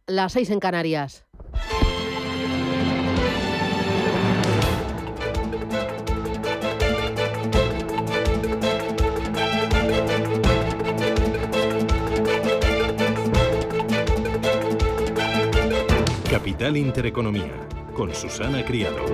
las 6 en Canarias. Capital Intereconomía, con Susana Criado.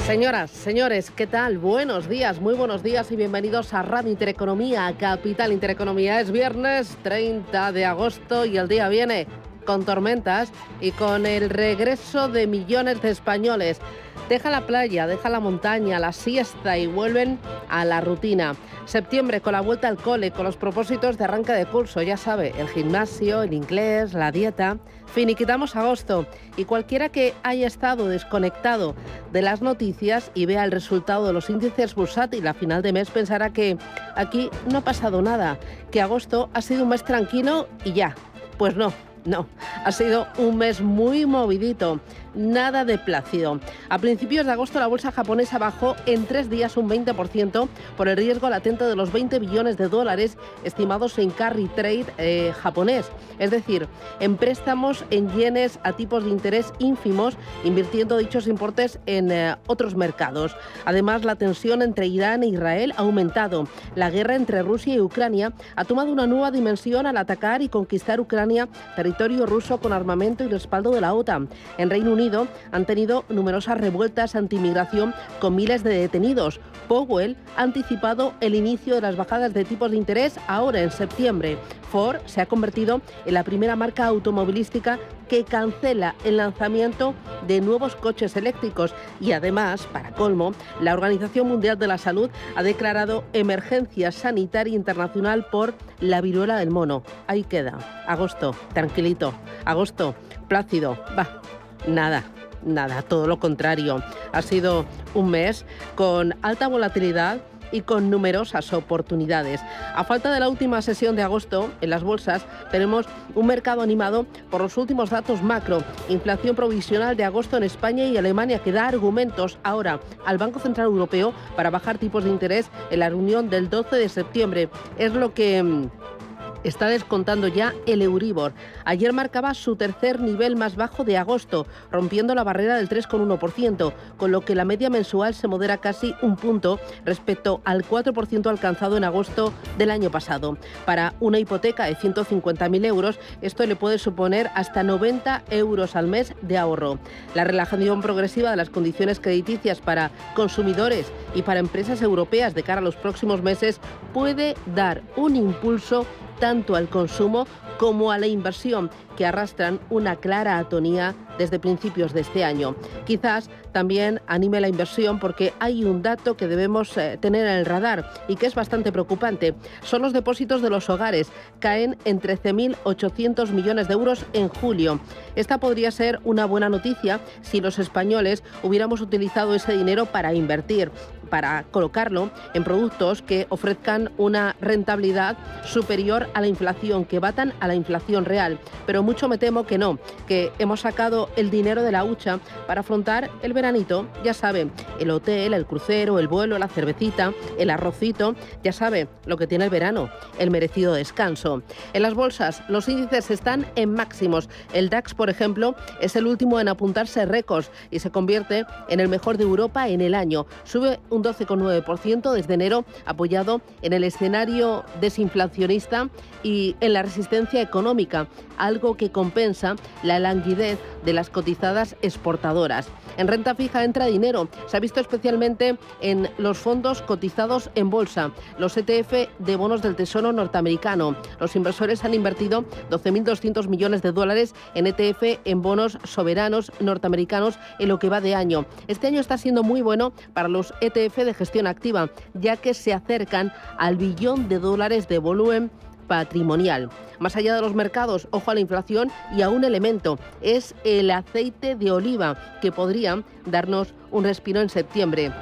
Señoras, señores, ¿qué tal? Buenos días, muy buenos días y bienvenidos a Radio Intereconomía, a Capital Intereconomía. Es viernes 30 de agosto y el día viene con tormentas y con el regreso de millones de españoles. Deja la playa, deja la montaña, la siesta y vuelven a la rutina. Septiembre con la vuelta al cole, con los propósitos de arranque de curso, ya sabe, el gimnasio, el inglés, la dieta. Finiquitamos agosto y cualquiera que haya estado desconectado de las noticias y vea el resultado de los índices bursátiles a final de mes pensará que aquí no ha pasado nada, que agosto ha sido un mes tranquilo y ya. Pues no. No, ha sido un mes muy movidito, nada de plácido. A principios de agosto la bolsa japonesa bajó en 3 días un 20% por el riesgo latente de los 20 billones de dólares estimados en carry trade japonés, es decir, en préstamos en yenes a tipos de interés ínfimos, invirtiendo dichos importes en otros mercados. Además, la tensión entre Irán e Israel ha aumentado. La guerra entre Rusia y Ucrania ha tomado una nueva dimensión al atacar y conquistar Ucrania, territorio ruso con armamento y respaldo de la OTAN. En Reino Unido han tenido numerosas revueltas anti-inmigración con miles de detenidos. Powell ha anticipado el inicio de las bajadas de tipos de interés ahora en septiembre. Ford se ha convertido en la primera marca automovilística que cancela el lanzamiento de nuevos coches eléctricos y además, para colmo, la Organización Mundial de la Salud ha declarado emergencia sanitaria internacional por la viruela del mono. Ahí queda. Agosto, tranquilito. Agosto, plácido. Nada, todo lo contrario. Ha sido un mes con alta volatilidad y con numerosas oportunidades. A falta de la última sesión de agosto, en las bolsas tenemos un mercado animado por los últimos datos macro. Inflación provisional de agosto en España y Alemania, que da argumentos ahora al Banco Central Europeo para bajar tipos de interés en la reunión del 12 de septiembre. Es lo que está descontando ya el Euribor. Ayer marcaba su tercer nivel más bajo de agosto, rompiendo la barrera del 3,1%, con lo que la media mensual se modera casi un punto respecto al 4% alcanzado en agosto del año pasado. Para una hipoteca de 150.000 euros, esto le puede suponer hasta 90 euros al mes de ahorro. La relajación progresiva de las condiciones crediticias para consumidores y para empresas europeas de cara a los próximos meses puede dar un impulso tanto al consumo como a la inversión, que arrastran una clara atonía desde principios de este año. Quizás también anime la inversión porque hay un dato que debemos tener en el radar y que es bastante preocupante. Son los depósitos de los hogares. Caen en 13.800 millones de euros en julio. Esta podría ser una buena noticia si los españoles hubiéramos utilizado ese dinero para invertir, para colocarlo en productos que ofrezcan una rentabilidad superior a la inflación, que batan a la inflación real. Pero mucho me temo que no, que hemos sacado el dinero de la hucha para afrontar el veranito. Ya sabe, el hotel, el crucero, el vuelo, la cervecita, el arrocito, ya sabe lo que tiene el verano, el merecido descanso. En las bolsas, los índices están en máximos. El DAX, por ejemplo, es el último en apuntarse récords y se convierte en el mejor de Europa en el año. Sube un 12,9% desde enero, apoyado en el escenario desinflacionista y en la resistencia económica, algo que compensa la languidez de las cotizadas exportadoras. En renta fija entra dinero. Se ha visto especialmente en los fondos cotizados en bolsa, los ETF de bonos del Tesoro norteamericano. Los inversores han invertido 12.200 millones de dólares en ETF en bonos soberanos norteamericanos en lo que va de año. Este año está siendo muy bueno para los ETF de gestión activa, ya que se acercan al billón de dólares de volumen patrimonial. Más allá de los mercados, ojo a la inflación y a un elemento, es el aceite de oliva, que podría darnos un respiro en septiembre.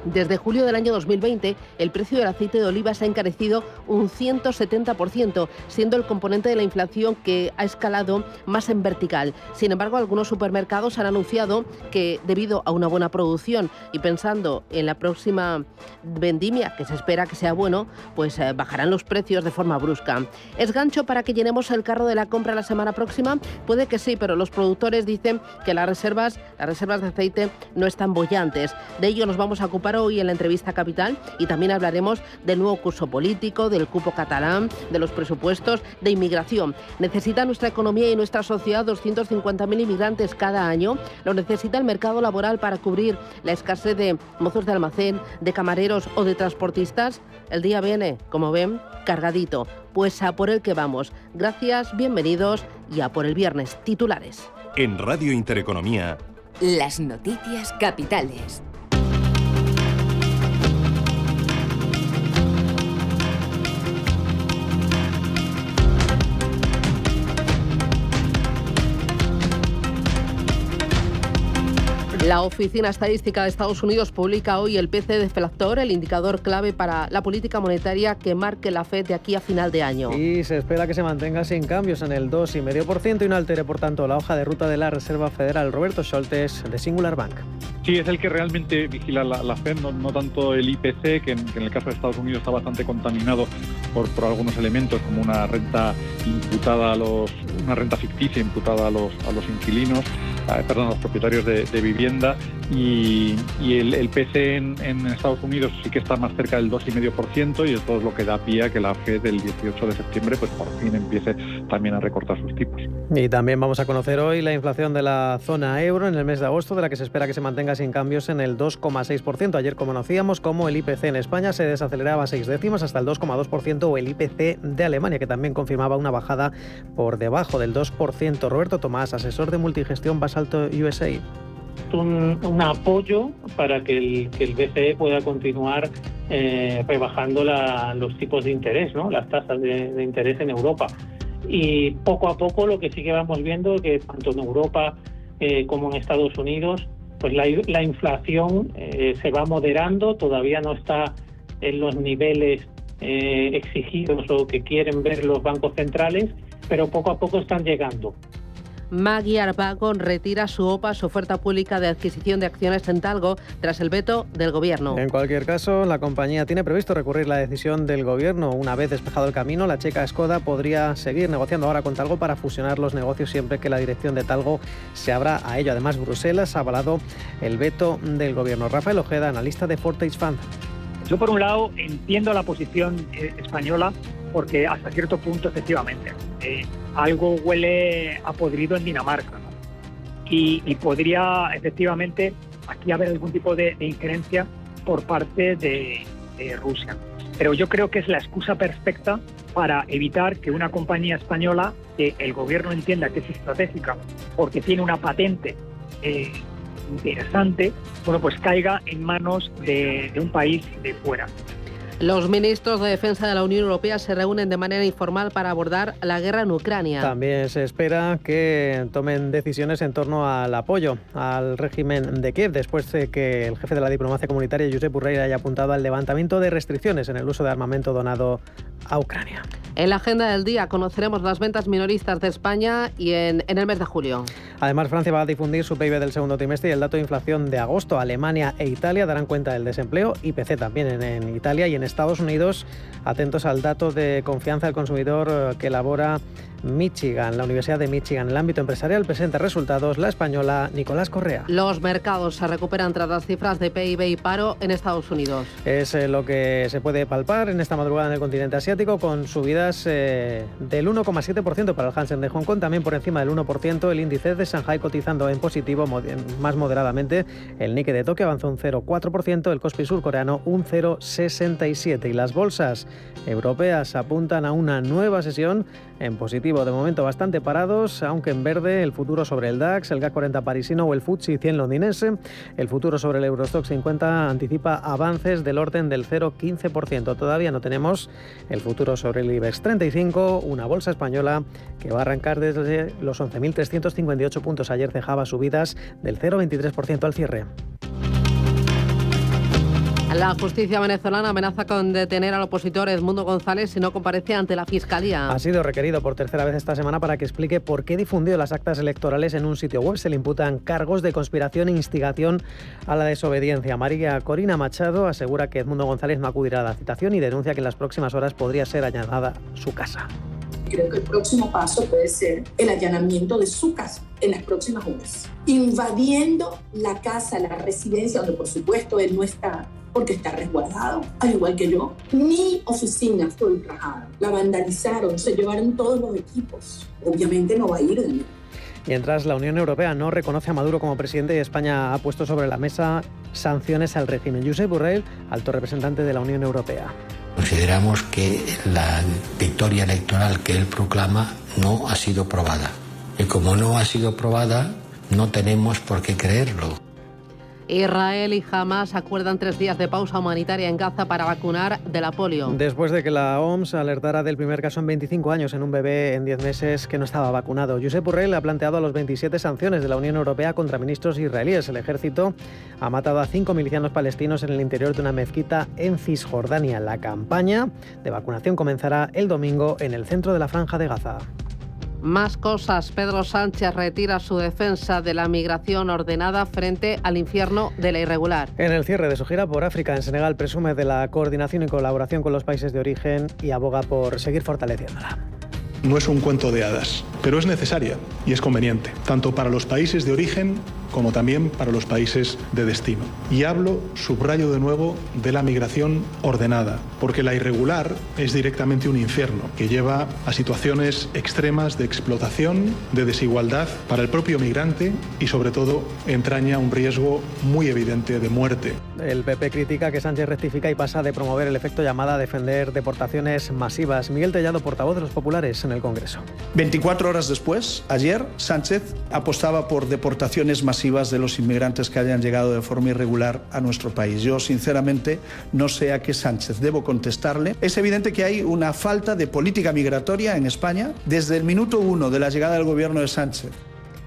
Desde julio del año 2020, el precio del aceite de oliva se ha encarecido un 170%, siendo el componente de la inflación que ha escalado más en vertical. Sin embargo, algunos supermercados han anunciado que, debido a una buena producción y pensando en la próxima vendimia, que se espera que sea bueno, pues bajarán los precios de forma brusca. ¿Es gancho para que llenemos el carro de la compra la semana próxima? Puede que sí, pero los productores dicen que las reservas de aceite no están bollantes. De ello nos vamos a ocupar hoy en la entrevista Capital y también hablaremos del nuevo curso político, del cupo catalán, de los presupuestos, de inmigración. ¿Necesita nuestra economía y nuestra sociedad 250.000 inmigrantes cada año? ¿Lo necesita el mercado laboral para cubrir la escasez de mozos de almacén, de camareros o de transportistas? El día viene, como ven, cargadito. Pues a por el que vamos. Gracias, bienvenidos y a por el viernes. Titulares. En Radio Intereconomía, las noticias capitales. La Oficina Estadística de Estados Unidos publica hoy el PCE deflactor, el indicador clave para la política monetaria que marque la Fed de aquí a final de año. Y se espera que se mantenga sin cambios en el 2,5% y no altere, por tanto, la hoja de ruta de la Reserva Federal. Roberto Scholtes, de Singular Bank. Sí, es el que realmente vigila la Fed, no tanto el IPC, que en el caso de Estados Unidos está bastante contaminado por algunos elementos, como una renta imputada una renta ficticia imputada a los inquilinos, a los propietarios de vivienda, y el PCE en Estados Unidos sí que está más cerca del 2,5%, y esto es lo que da pie a que la Fed el 18 de septiembre pues por fin empiece también a recortar sus tipos. Y también vamos a conocer hoy la inflación de la zona euro en el mes de agosto, de la que se espera que se mantenga sin cambios en el 2,6%. Ayer conocíamos cómo el IPC en España se desaceleraba 6 décimas hasta el 2,2%, o el IPC de Alemania, que también confirmaba una bajada por debajo del 2%. Roberto Tomás, asesor de multigestión Basalto USA. Un apoyo para que el BCE pueda continuar rebajando los tipos de interés, ¿no? Las tasas de interés en Europa. Y poco a poco lo que sí que vamos viendo es que tanto en Europa como en Estados Unidos, pues la inflación se va moderando, todavía no está en los niveles exigidos o que quieren ver los bancos centrales, pero poco a poco están llegando. Magyar Wagon retira su OPA, su oferta pública de adquisición de acciones en Talgo, tras el veto del Gobierno. En cualquier caso, la compañía tiene previsto recurrir la decisión del Gobierno. Una vez despejado el camino, la checa Skoda podría seguir negociando ahora con Talgo para fusionar los negocios siempre que la dirección de Talgo se abra a ello. Además, Bruselas ha avalado el veto del Gobierno. Rafael Ojeda, analista de Fortage Fund. Yo, por un lado, entiendo la posición española, porque hasta cierto punto, efectivamente, algo huele a podrido en Dinamarca, ¿no? Y podría, efectivamente, aquí haber algún tipo de injerencia por parte de Rusia. Pero yo creo que es la excusa perfecta para evitar que una compañía española, que el gobierno entienda que es estratégica, porque tiene una patente interesante, pues caiga en manos de un país de fuera. Los ministros de Defensa de la Unión Europea se reúnen de manera informal para abordar la guerra en Ucrania. También se espera que tomen decisiones en torno al apoyo al régimen de Kiev, después de que el jefe de la diplomacia comunitaria, Josep Borrell, haya apuntado al levantamiento de restricciones en el uso de armamento donado a Ucrania. En la agenda del día conoceremos las ventas minoristas de España y en el mes de julio. Además, Francia va a difundir su PIB del segundo trimestre y el dato de inflación de agosto. Alemania e Italia darán cuenta del desempleo, IPC también en Italia, y en Estados Unidos, atentos al dato de confianza del consumidor que elabora Michigan, la Universidad de Michigan. En el ámbito empresarial presenta resultados la española Nicolás Correa. Los mercados se recuperan tras las cifras de PIB y paro en Estados Unidos. Es lo que se puede palpar en esta madrugada en el continente asiático, con subidas del 1,7% para el Hansen de Hong Kong, también por encima del 1%, el índice de Shanghai cotizando en positivo más moderadamente, el Nikkei de Tokio avanzó un 0,4%, el Kospi surcoreano un 0,67%, y las bolsas europeas apuntan a una nueva sesión en positivo, de momento bastante parados, aunque en verde el futuro sobre el DAX, el CAC 40 parisino o el FTSE 100 londinense. El futuro sobre el Eurostoxx 50 anticipa avances del orden del 0,15%. Todavía no tenemos el futuro sobre el IBEX 35, una bolsa española que va a arrancar desde los 11.358 puntos. Ayer dejaba subidas del 0,23% al cierre. La justicia venezolana amenaza con detener al opositor Edmundo González si no comparece ante la Fiscalía. Ha sido requerido por tercera vez esta semana para que explique por qué difundió las actas electorales en un sitio web. Se le imputan cargos de conspiración e instigación a la desobediencia. María Corina Machado asegura que Edmundo González no acudirá a la citación y denuncia que en las próximas horas podría ser allanada su casa. Creo que el próximo paso puede ser el allanamiento de su casa en las próximas horas, invadiendo la casa, la residencia, donde por supuesto él no está, porque está resguardado, al igual que yo. Mi oficina fue ultrajada, la vandalizaron, se llevaron todos los equipos. Obviamente no va a ir de mí. Mientras la Unión Europea no reconoce a Maduro como presidente y España ha puesto sobre la mesa sanciones al régimen. Josep Borrell, alto representante de la Unión Europea. Consideramos que la victoria electoral que él proclama no ha sido probada. Y como no ha sido probada, no tenemos por qué creerlo. Israel y Hamas acuerdan 3 días de pausa humanitaria en Gaza para vacunar de la polio. Después de que la OMS alertara del primer caso en 25 años en un bebé en 10 meses que no estaba vacunado. Josep Borrell ha planteado a los 27 sanciones de la Unión Europea contra ministros israelíes. El ejército ha matado a 5 milicianos palestinos en el interior de una mezquita en Cisjordania. La campaña de vacunación comenzará el domingo en el centro de la Franja de Gaza. Más cosas. Pedro Sánchez retira su defensa de la migración ordenada frente al infierno de la irregular. En el cierre de su gira por África, en Senegal, presume de la coordinación y colaboración con los países de origen y aboga por seguir fortaleciéndola. No es un cuento de hadas, pero es necesaria y es conveniente, tanto para los países de origen como también para los países de destino. Y subrayo de nuevo, de la migración ordenada, porque la irregular es directamente un infierno que lleva a situaciones extremas de explotación, de desigualdad para el propio migrante y sobre todo entraña un riesgo muy evidente de muerte. El PP critica que Sánchez rectifica y pasa de promover el efecto llamada a defender deportaciones masivas. Miguel Tellado, portavoz de los populares en el Congreso. 24 horas después, ayer, Sánchez apostaba por deportaciones masivas de los inmigrantes que hayan llegado de forma irregular a nuestro país. Yo, sinceramente, no sé a qué Sánchez debo contestarle. Es evidente que hay una falta de política migratoria en España desde el minuto 1 de la llegada del gobierno de Sánchez.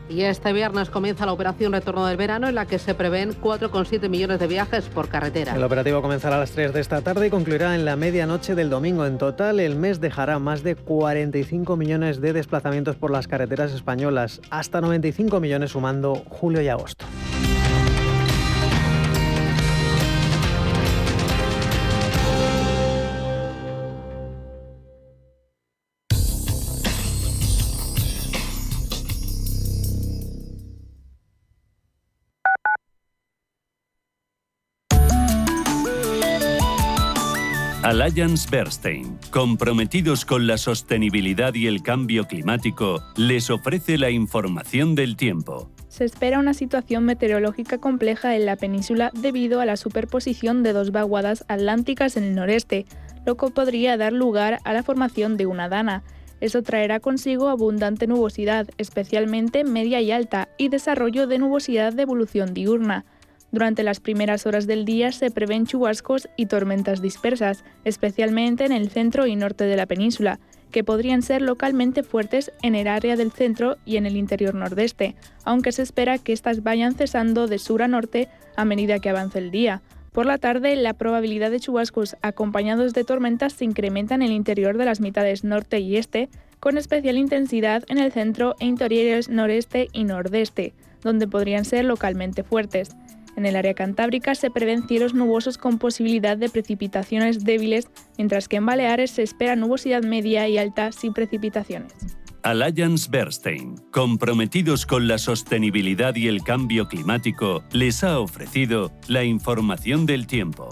Y este viernes comienza la operación Retorno del Verano, en la que se prevén 4,7 millones de viajes por carretera. El operativo comenzará a las 3 de esta tarde y concluirá en la medianoche del domingo. En total, el mes dejará más de 45 millones de desplazamientos por las carreteras españolas, hasta 95 millones sumando julio y agosto. Allianz Bernstein, comprometidos con la sostenibilidad y el cambio climático, les ofrece la información del tiempo. Se espera una situación meteorológica compleja en la península debido a la superposición de 2 vaguadas atlánticas en el noreste, lo que podría dar lugar a la formación de una dana. Eso traerá consigo abundante nubosidad, especialmente media y alta, y desarrollo de nubosidad de evolución diurna. Durante las primeras horas del día se prevén chubascos y tormentas dispersas, especialmente en el centro y norte de la península, que podrían ser localmente fuertes en el área del centro y en el interior nordeste, aunque se espera que estas vayan cesando de sur a norte a medida que avance el día. Por la tarde, la probabilidad de chubascos acompañados de tormentas se incrementa en el interior de las mitades norte y este, con especial intensidad en el centro e interiores noreste y nordeste, donde podrían ser localmente fuertes. En el área cantábrica se prevén cielos nubosos con posibilidad de precipitaciones débiles, mientras que en Baleares se espera nubosidad media y alta sin precipitaciones. Allianz Bernstein, comprometidos con la sostenibilidad y el cambio climático, les ha ofrecido la información del tiempo.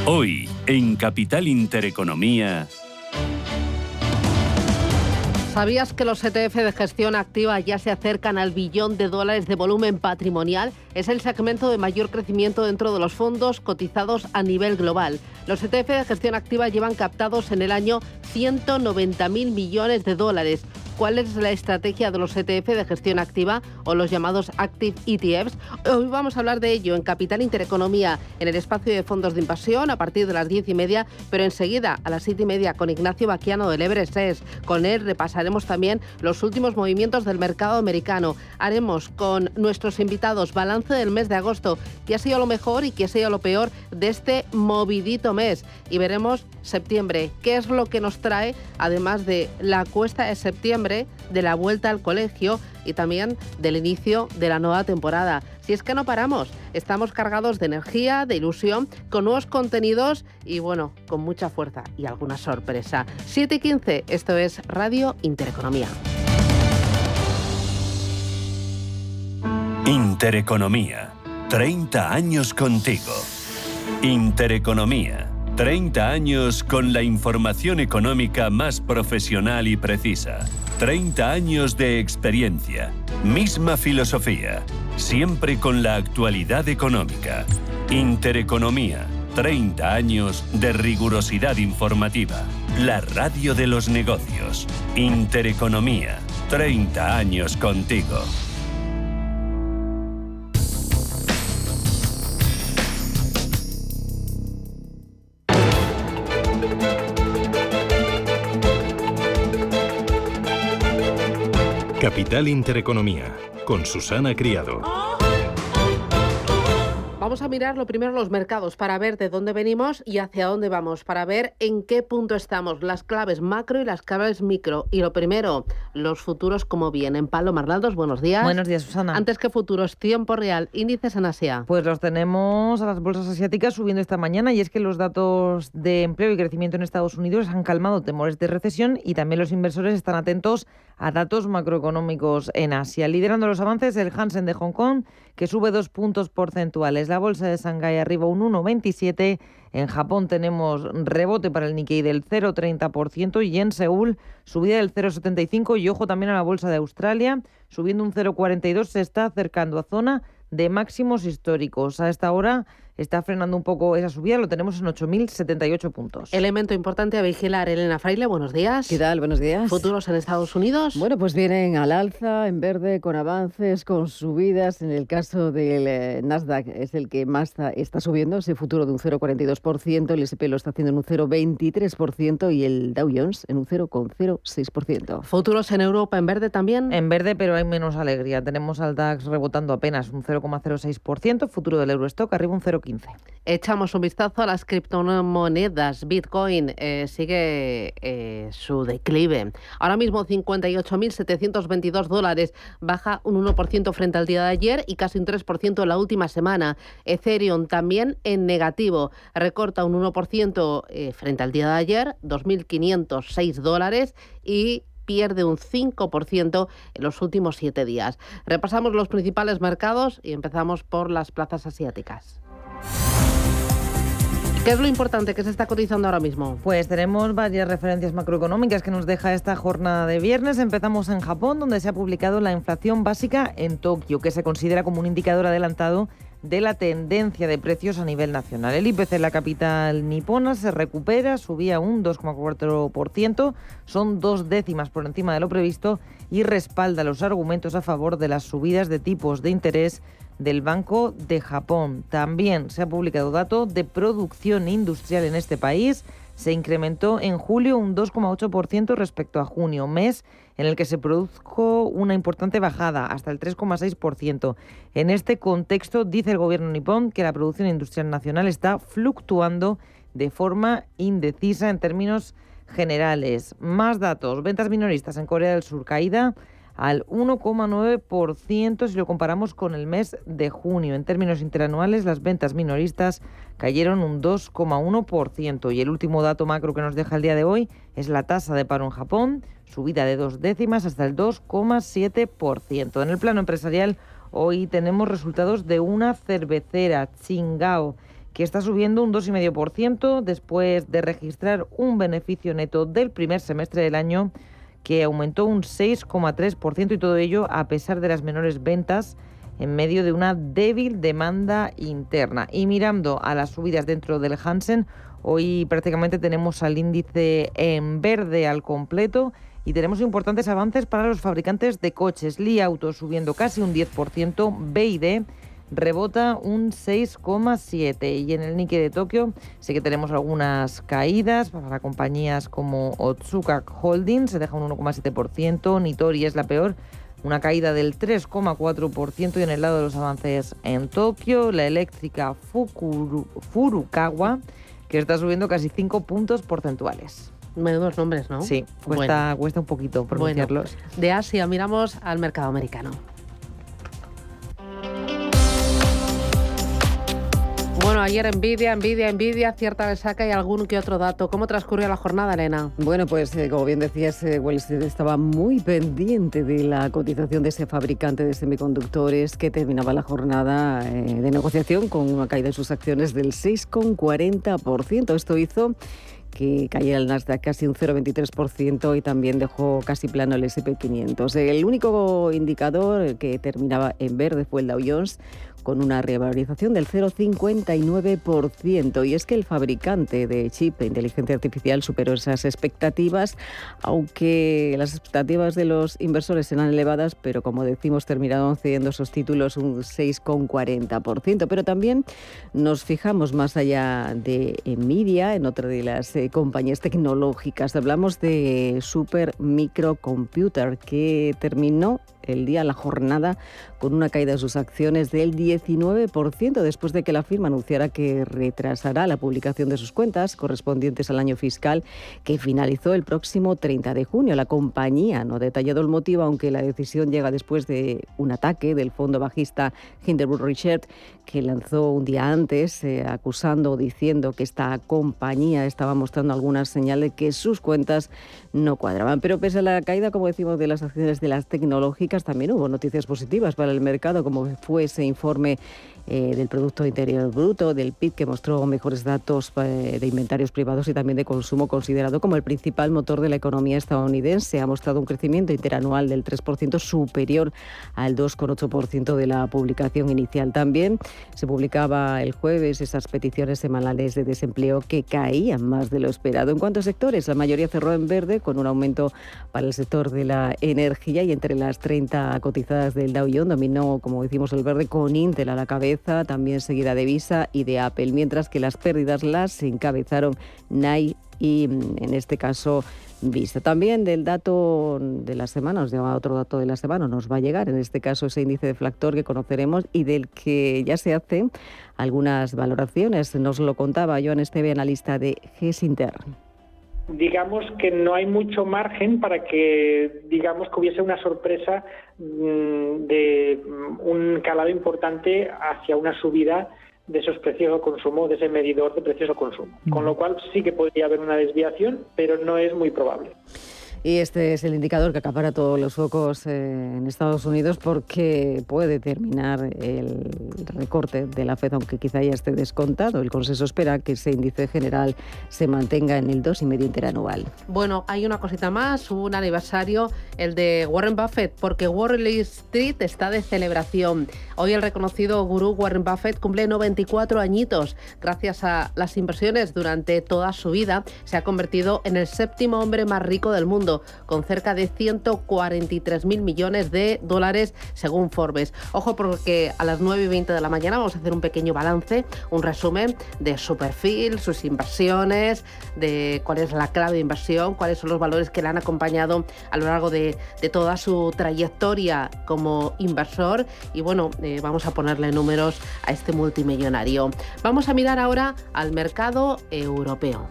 Hoy, en Capital Intereconomía... ¿Sabías que los ETF de gestión activa ya se acercan al $1 billón de volumen patrimonial? Es el segmento de mayor crecimiento dentro de los fondos cotizados a nivel global. Los ETF de gestión activa llevan captados en el año $190.000 millones, cuál es la estrategia de los ETF de gestión activa o los llamados Active ETFs. Hoy vamos a hablar de ello en Capital Intereconomía, en el espacio de fondos de inversión a partir de las 10:30, pero enseguida a las 7:30 con Ignacio Baquiano del Everest. Con él repasaremos también los últimos movimientos del mercado americano. Haremos con nuestros invitados balance del mes de agosto, qué ha sido lo mejor y qué ha sido lo peor de este movidito mes. Y veremos septiembre, qué es lo que nos trae, además de la cuesta de septiembre, de la vuelta al colegio y también del inicio de la nueva temporada. Si es que no paramos, estamos cargados de energía, de ilusión, con nuevos contenidos y bueno, con mucha fuerza y alguna sorpresa. 7:15, esto es Radio Intereconomía. Intereconomía, 30 años contigo. Intereconomía, 30 años con la información económica más profesional y precisa. 30 años de experiencia, misma filosofía, siempre con la actualidad económica. Intereconomía, 30 años de rigurosidad informativa. La radio de los negocios. Intereconomía, 30 años contigo. Capital Intereconomía, con Susana Criado. Vamos a mirar lo primero los mercados para ver de dónde venimos y hacia dónde vamos, para ver en qué punto estamos, las claves macro y las claves micro. Y lo primero, los futuros cómo vienen. Paloma Arnaldos, buenos días. Buenos días, Susana. Antes que futuros, tiempo real, índices en Asia. Pues los tenemos a las bolsas asiáticas subiendo esta mañana, y es que los datos de empleo y crecimiento en Estados Unidos han calmado temores de recesión y también los inversores están atentos a datos macroeconómicos en Asia. Liderando los avances el Hansen de Hong Kong, que sube 2 puntos porcentuales. La bolsa de Shanghái arriba un 1,27. En Japón tenemos rebote para el Nikkei del 0,30% y en Seúl subida del 0,75%. Y ojo también a la bolsa de Australia, subiendo un 0,42%. Se está acercando a zona de máximos históricos. A esta hora está frenando un poco esa subida, lo tenemos en 8.078 puntos. Elemento importante a vigilar. Elena Fraile, buenos días. ¿Qué tal? Buenos días. ¿Futuros en Estados Unidos? Bueno, pues vienen al alza, en verde, con avances, con subidas. En el caso del Nasdaq es el que más está subiendo, ese futuro de un 0,42%, el S&P lo está haciendo en un 0,23% y el Dow Jones en un 0,06%. ¿Futuros en Europa en verde también? En verde, pero hay menos alegría. Tenemos al DAX rebotando apenas un 0,06%, futuro del Eurostock arriba un 0,15%. Echamos un vistazo a las criptomonedas. Bitcoin sigue su declive. Ahora mismo $58.722, baja un 1% frente al día de ayer y casi un 3% en la última semana. Ethereum también en negativo, recorta un 1% frente al día de ayer, $2.506 y pierde un 5% en los últimos 7 días. Repasamos los principales mercados y empezamos por las plazas asiáticas. ¿Qué es lo importante que se está cotizando ahora mismo? Pues tenemos varias referencias macroeconómicas que nos deja esta jornada de viernes. Empezamos en Japón, donde se ha publicado la inflación básica en Tokio, que se considera como un indicador adelantado de la tendencia de precios a nivel nacional. El IPC en la capital nipona se recupera, subía un 2,4%, son 2 décimas por encima de lo previsto y respalda los argumentos a favor de las subidas de tipos de interés del Banco de Japón. También se ha publicado dato de producción industrial en este país. Se incrementó en julio un 2,8% respecto a junio, mes en el que se produjo una importante bajada, hasta el 3,6%. En este contexto, dice el gobierno nipón que la producción industrial nacional está fluctuando de forma indecisa en términos generales. Más datos. Ventas minoristas en Corea del Sur, caída al 1,9% si lo comparamos con el mes de junio. En términos interanuales, las ventas minoristas cayeron un 2,1%. Y el último dato macro que nos deja el día de hoy es la tasa de paro en Japón, subida de 2 décimas hasta el 2,7%. En el plano empresarial, hoy tenemos resultados de una cervecera, Tsingtao, que está subiendo un 2,5% después de registrar un beneficio neto del primer semestre del año que aumentó un 6,3%, y todo ello a pesar de las menores ventas en medio de una débil demanda interna. Y mirando a las subidas dentro del Hansen, hoy prácticamente tenemos al índice en verde al completo. Y tenemos importantes avances para los fabricantes de coches. Li Auto subiendo casi un 10%, BYD rebota un 6,7%. Y en el Nikkei de Tokio sí que tenemos algunas caídas para compañías como Otsuka Holdings, se deja un 1,7%, Nitori es la peor, una caída del 3,4%. Y en el lado de los avances en Tokio, la eléctrica Furukawa, que está subiendo casi 5 puntos porcentuales. Menudos nombres, ¿no? Sí, cuesta un poquito pronunciarlos. Bueno, de Asia miramos al mercado americano. Bueno, ayer Nvidia, cierta resaca y algún que otro dato. ¿Cómo transcurrió la jornada, Elena? Bueno, pues como bien decías, Wall Street estaba muy pendiente de la cotización de ese fabricante de semiconductores que terminaba la jornada de negociación con una caída de sus acciones del 6,40%. Esto hizo que cayera el Nasdaq casi un 0,23% y también dejó casi plano el S&P 500. El único indicador que terminaba en verde fue el Dow Jones, con una revalorización del 0,59%. Y es que el fabricante de chip de inteligencia artificial superó esas expectativas, aunque las expectativas de los inversores eran elevadas, pero como decimos, terminaron cediendo esos títulos un 6,40%. Pero también nos fijamos más allá de Nvidia, en otra de las compañías tecnológicas. Hablamos de Super Microcomputer, que terminó la jornada con una caída de sus acciones del 19% después de que la firma anunciara que retrasará la publicación de sus cuentas correspondientes al año fiscal que finalizó el próximo 30 de junio. La compañía no ha detallado el motivo, aunque la decisión llega después de un ataque del fondo bajista Hindenburg Research, que lanzó un día antes acusando o diciendo que esta compañía estaba mostrando algunas señales de que sus cuentas no cuadraban. Pero pese a la caída, como decimos, de las acciones de las tecnológicas, también hubo noticias positivas para el mercado, como fue ese informe del Producto Interior Bruto, del PIB, que mostró mejores datos de inventarios privados y también de consumo, considerado como el principal motor de la economía estadounidense. Ha mostrado un crecimiento interanual del 3%, superior al 2,8% de la publicación inicial. También se publicaba el jueves esas peticiones semanales de desempleo que caían más de lo esperado. En cuanto a sectores, la mayoría cerró en verde, con un aumento para el sector de la energía, y entre las 30 cotizadas del Dow Jones dominó, como decimos, el verde, con Intel a la cabeza, también seguida de Visa y de Apple, mientras que las pérdidas las encabezaron Nike y, en este caso, Visa. También del dato de la semana, nos lleva otro dato de la semana, nos va a llegar, en este caso, ese índice deflactor que conoceremos y del que ya se hacen algunas valoraciones. Nos lo contaba Joan Esteve, analista de Gesinter. Digamos que no hay mucho margen para que hubiese una sorpresa de un calado importante hacia una subida de esos precios al consumo, de ese medidor de precios al consumo. Con lo cual sí que podría haber una desviación, pero no es muy probable. Y este es el indicador que acapara todos los focos en Estados Unidos, porque puede terminar el recorte de la FED, aunque quizá ya esté descontado. El consenso espera que ese índice general se mantenga en el 2,5 interanual. Bueno, hay una cosita más, un aniversario, el de Warren Buffett, porque Wall Street está de celebración. Hoy el reconocido gurú Warren Buffett cumple 94 añitos. Gracias a las inversiones durante toda su vida, se ha convertido en el 7º hombre más rico del mundo, con cerca de 143.000 millones de dólares según Forbes. Ojo, porque a las 9:20 de la mañana vamos a hacer un pequeño balance, un resumen de su perfil, sus inversiones, de cuál es la clave de inversión, cuáles son los valores que le han acompañado a lo largo de toda su trayectoria como inversor. Y bueno, vamos a ponerle números a este multimillonario. Vamos a mirar ahora al mercado europeo.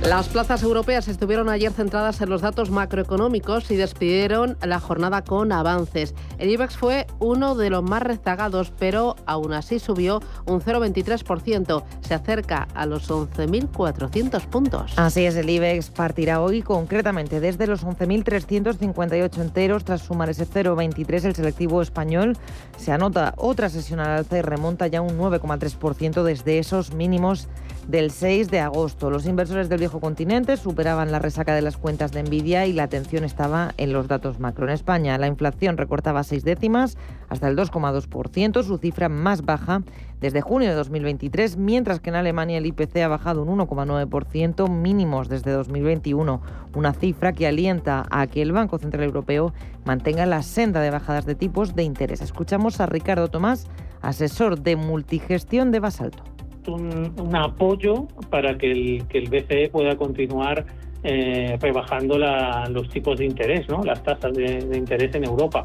Las plazas europeas estuvieron ayer centradas en los datos macroeconómicos y despidieron la jornada con avances. El IBEX fue uno de los más rezagados, pero aún así subió un 0,23%. Se acerca a los 11.400 puntos. Así es, el IBEX partirá hoy concretamente desde los 11.358 enteros. Tras sumar ese 0,23, el selectivo español se anota otra sesión al alza y remonta ya un 9,3% desde esos mínimos del 6 de agosto. Los inversores del viejo viejo continente superaban la resaca de las cuentas de Nvidia y la atención estaba en los datos macro. En España la inflación recortaba 6 décimas hasta el 2,2%, su cifra más baja desde junio de 2023, mientras que en Alemania el IPC ha bajado un 1,9%, mínimos desde 2021, una cifra que alienta a que el Banco Central Europeo mantenga la senda de bajadas de tipos de interés. Escuchamos a Ricardo Tomás, asesor de multigestión de Basalto. Un apoyo para que el BCE pueda continuar rebajando los tipos de interés, ¿no? Las tasas de interés en Europa.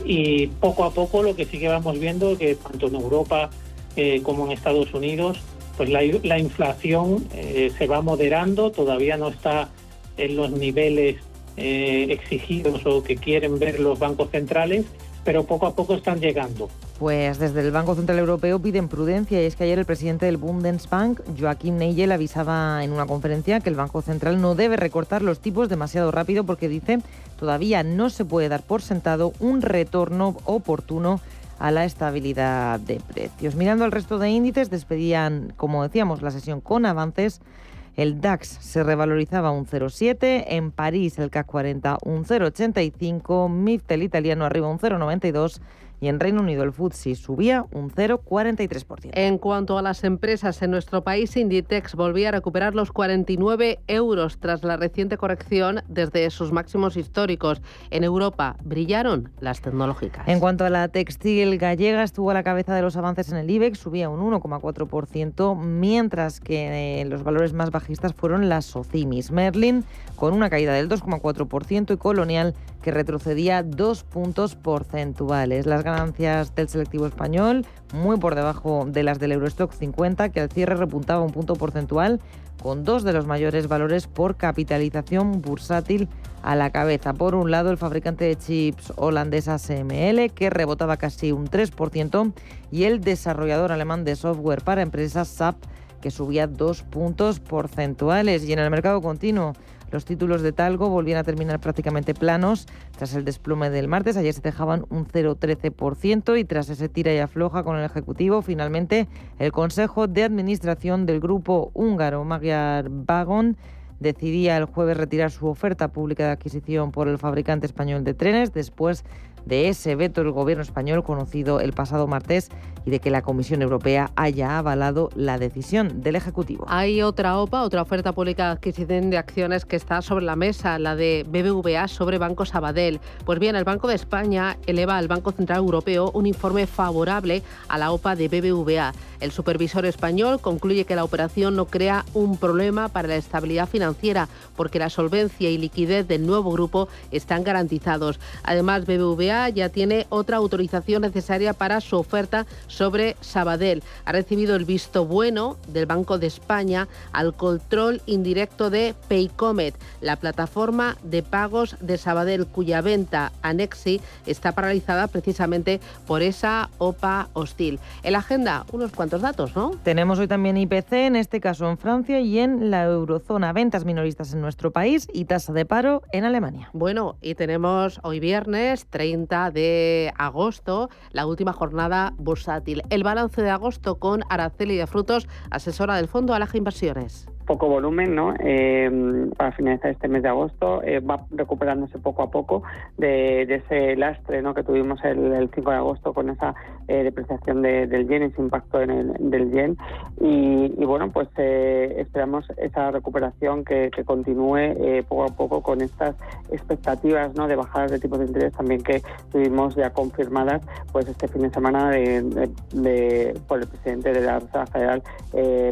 Y poco a poco lo que sí que vamos viendo que tanto en Europa como en Estados Unidos, pues la inflación se va moderando, todavía no está en los niveles exigidos o que quieren ver los bancos centrales, pero poco a poco están llegando. Pues desde el Banco Central Europeo piden prudencia, y es que ayer el presidente del Bundesbank, Joachim Nagel, avisaba en una conferencia que el Banco Central no debe recortar los tipos demasiado rápido porque, dice, todavía no se puede dar por sentado un retorno oportuno a la estabilidad de precios. Mirando al resto de índices, despedían, como decíamos, la sesión con avances. El DAX se revalorizaba un 0,7, en París el CAC 40 un 0,85, MIFT el italiano arriba un 0,92 y en Reino Unido el FTSE subía un 0,43%. En cuanto a las empresas en nuestro país, Inditex volvía a recuperar los 49 euros tras la reciente corrección desde sus máximos históricos. En Europa brillaron las tecnológicas. En cuanto a la textil gallega, estuvo a la cabeza de los avances en el IBEX, subía un 1,4%, mientras que los valores más bajistas fueron las Socimis. Merlin con una caída del 2,4% y Colonial, que retrocedía 2 puntos porcentuales. Las ganancias del selectivo español muy por debajo de las del Eurostock 50, que al cierre repuntaba un punto porcentual, con dos de los mayores valores por capitalización bursátil a la cabeza. Por un lado, el fabricante de chips holandés ASML, que rebotaba casi un 3%, y el desarrollador alemán de software para empresas SAP, que subía 2 puntos porcentuales. Y en el mercado continuo, los títulos de Talgo volvían a terminar prácticamente planos tras el desplome del martes. Ayer se dejaban un 0,13% y tras ese tira y afloja con el Ejecutivo, finalmente el Consejo de Administración del grupo húngaro Magyar Wagon decidía el jueves retirar su oferta pública de adquisición por el fabricante español de trenes después de ese veto del gobierno español conocido el pasado martes y de que la Comisión Europea haya avalado la decisión del Ejecutivo. Hay otra OPA, otra oferta pública de adquisición de acciones que está sobre la mesa, la de BBVA sobre Banco Sabadell. Pues bien, el Banco de España eleva al Banco Central Europeo un informe favorable a la OPA de BBVA. El supervisor español concluye que la operación no crea un problema para la estabilidad financiera porque la solvencia y liquidez del nuevo grupo están garantizados. Además, BBVA ya tiene otra autorización necesaria para su oferta sobre Sabadell. Ha recibido el visto bueno del Banco de España al control indirecto de Paycomet, la plataforma de pagos de Sabadell, cuya venta a Nexi está paralizada precisamente por esa OPA hostil. En la agenda, unos cuantos datos, ¿no? Tenemos hoy también IPC, en este caso en Francia y en la eurozona, ventas minoristas en nuestro país y tasa de paro en Alemania. Bueno, y tenemos hoy viernes 30 de agosto, la última jornada bursátil. El balance de agosto con Araceli de Frutos, asesora del Fondo Alaja Inversiones. Poco volumen, ¿no? Para finalizar este mes de agosto, va recuperándose poco a poco de ese lastre, ¿no?, que tuvimos el 5 de agosto con esa depreciación del yen, ese impacto del yen. Y bueno, pues esperamos esa recuperación que continúe poco a poco con estas expectativas, ¿no?, de bajadas de tipos de interés también que tuvimos ya confirmadas pues este fin de semana por el presidente de la Reserva Federal,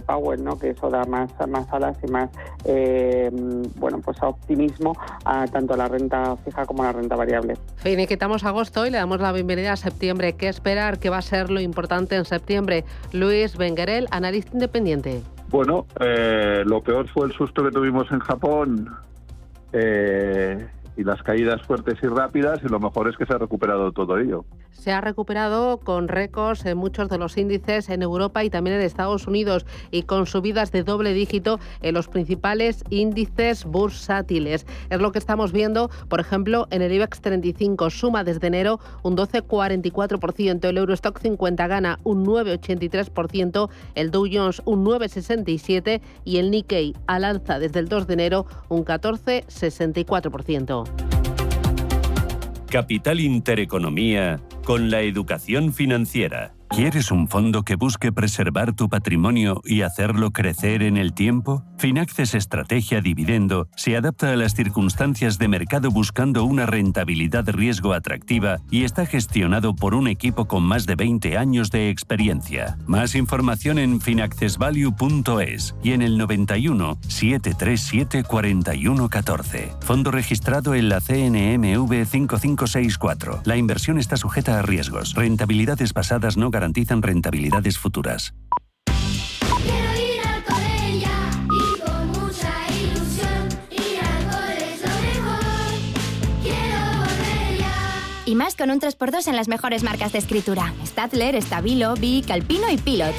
Powell, ¿no?, que eso da más alas y más pues optimismo tanto a la renta fija como a la renta variable. Finiquitamos agosto y le damos la bienvenida a septiembre. ¿Qué esperar? ¿Qué va a ser lo importante en septiembre? Luis Benguerel, analista independiente. Bueno, lo peor fue el susto que tuvimos en Japón y las caídas fuertes y rápidas, y lo mejor es que se ha recuperado todo ello. Se ha recuperado con récords en muchos de los índices en Europa y también en Estados Unidos, y con subidas de doble dígito en los principales índices bursátiles. Es lo que estamos viendo, por ejemplo, en el IBEX 35, suma desde enero un 12,44%, el Eurostock 50 gana un 9,83%, el Dow Jones un 9,67% y el Nikkei al alza desde el 2 de enero un 14,64%. Capital Intereconomía con la educación financiera. ¿Quieres un fondo que busque preservar tu patrimonio y hacerlo crecer en el tiempo? Finaccess Estrategia Dividendo se adapta a las circunstancias de mercado buscando una rentabilidad riesgo atractiva y está gestionado por un equipo con más de 20 años de experiencia. Más información en finaccessvalue.es y en el 91 737 4114. Fondo registrado en la CNMV 5564. La inversión está sujeta a riesgos. Rentabilidades pasadas no garantizan rentabilidades futuras. Y más con un 3x2 en las mejores marcas de escritura. Stadler, Stabilo, Bic, Alpino y Pilot.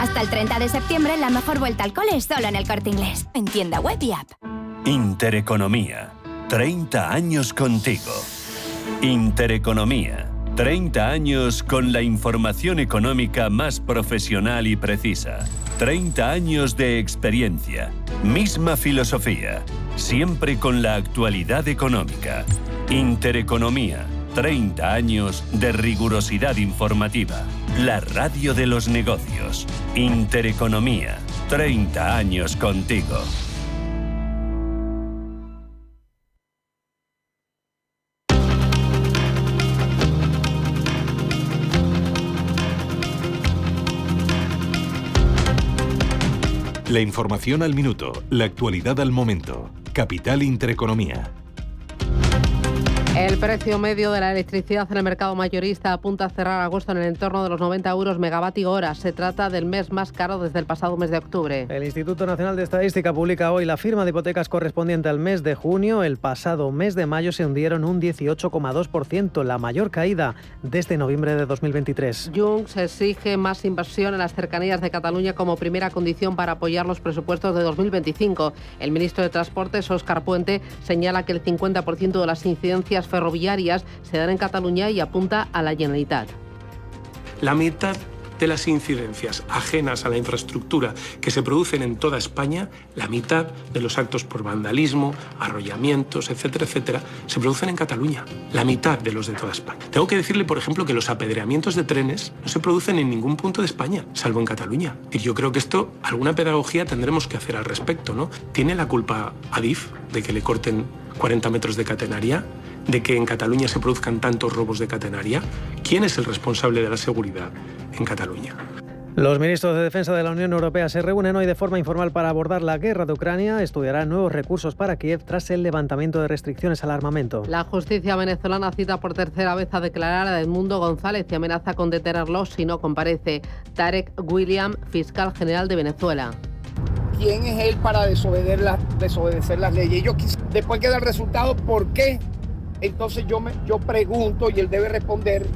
Hasta el 30 de septiembre la mejor vuelta al cole es solo en El Corte Inglés. En tienda web y app. Intereconomía. 30 años contigo. Intereconomía. 30 años con la información económica más profesional y precisa. 30 años de experiencia. Misma filosofía. Siempre con la actualidad económica. Intereconomía. 30 años de rigurosidad informativa. La radio de los negocios. Intereconomía. 30 años contigo. La información al minuto, la actualidad al momento. Capital Intereconomía. El precio medio de la electricidad en el mercado mayorista apunta a cerrar agosto en el entorno de los 90 euros megavatio hora. Se trata del mes más caro desde el pasado mes de octubre. El Instituto Nacional de Estadística publica hoy la firma de hipotecas correspondiente al mes de junio. El pasado mes de mayo se hundieron un 18,2%, la mayor caída desde noviembre de 2023. Junts exige más inversión en las cercanías de Cataluña como primera condición para apoyar los presupuestos de 2025. El ministro de Transportes, Óscar Puente, señala que el 50% de las incidencias ferroviarias se dan en Cataluña y apunta a la Generalitat. La mitad de las incidencias ajenas a la infraestructura que se producen en toda España, la mitad de los actos por vandalismo, arrollamientos, etcétera, etcétera, se producen en Cataluña. La mitad de los de toda España. Tengo que decirle, por ejemplo, que los apedreamientos de trenes no se producen en ningún punto de España, salvo en Cataluña. Y yo creo que esto, alguna pedagogía tendremos que hacer al respecto, ¿no? ¿Tiene la culpa Adif de que le corten 40 metros de catenaria? ¿De que en Cataluña se produzcan tantos robos de catenaria? ¿Quién es el responsable de la seguridad en Cataluña? Los ministros de Defensa de la Unión Europea se reúnen hoy de forma informal para abordar la guerra de Ucrania. Estudiarán nuevos recursos para Kiev tras el levantamiento de restricciones al armamento. La justicia venezolana cita por tercera vez a declarar a Edmundo González y amenaza con detenerlo si no comparece. Tarek William, fiscal general de Venezuela. ¿Quién es él para desobedecer las leyes? Después que da el resultado, ¿por qué? Entonces yo pregunto y él debe responder,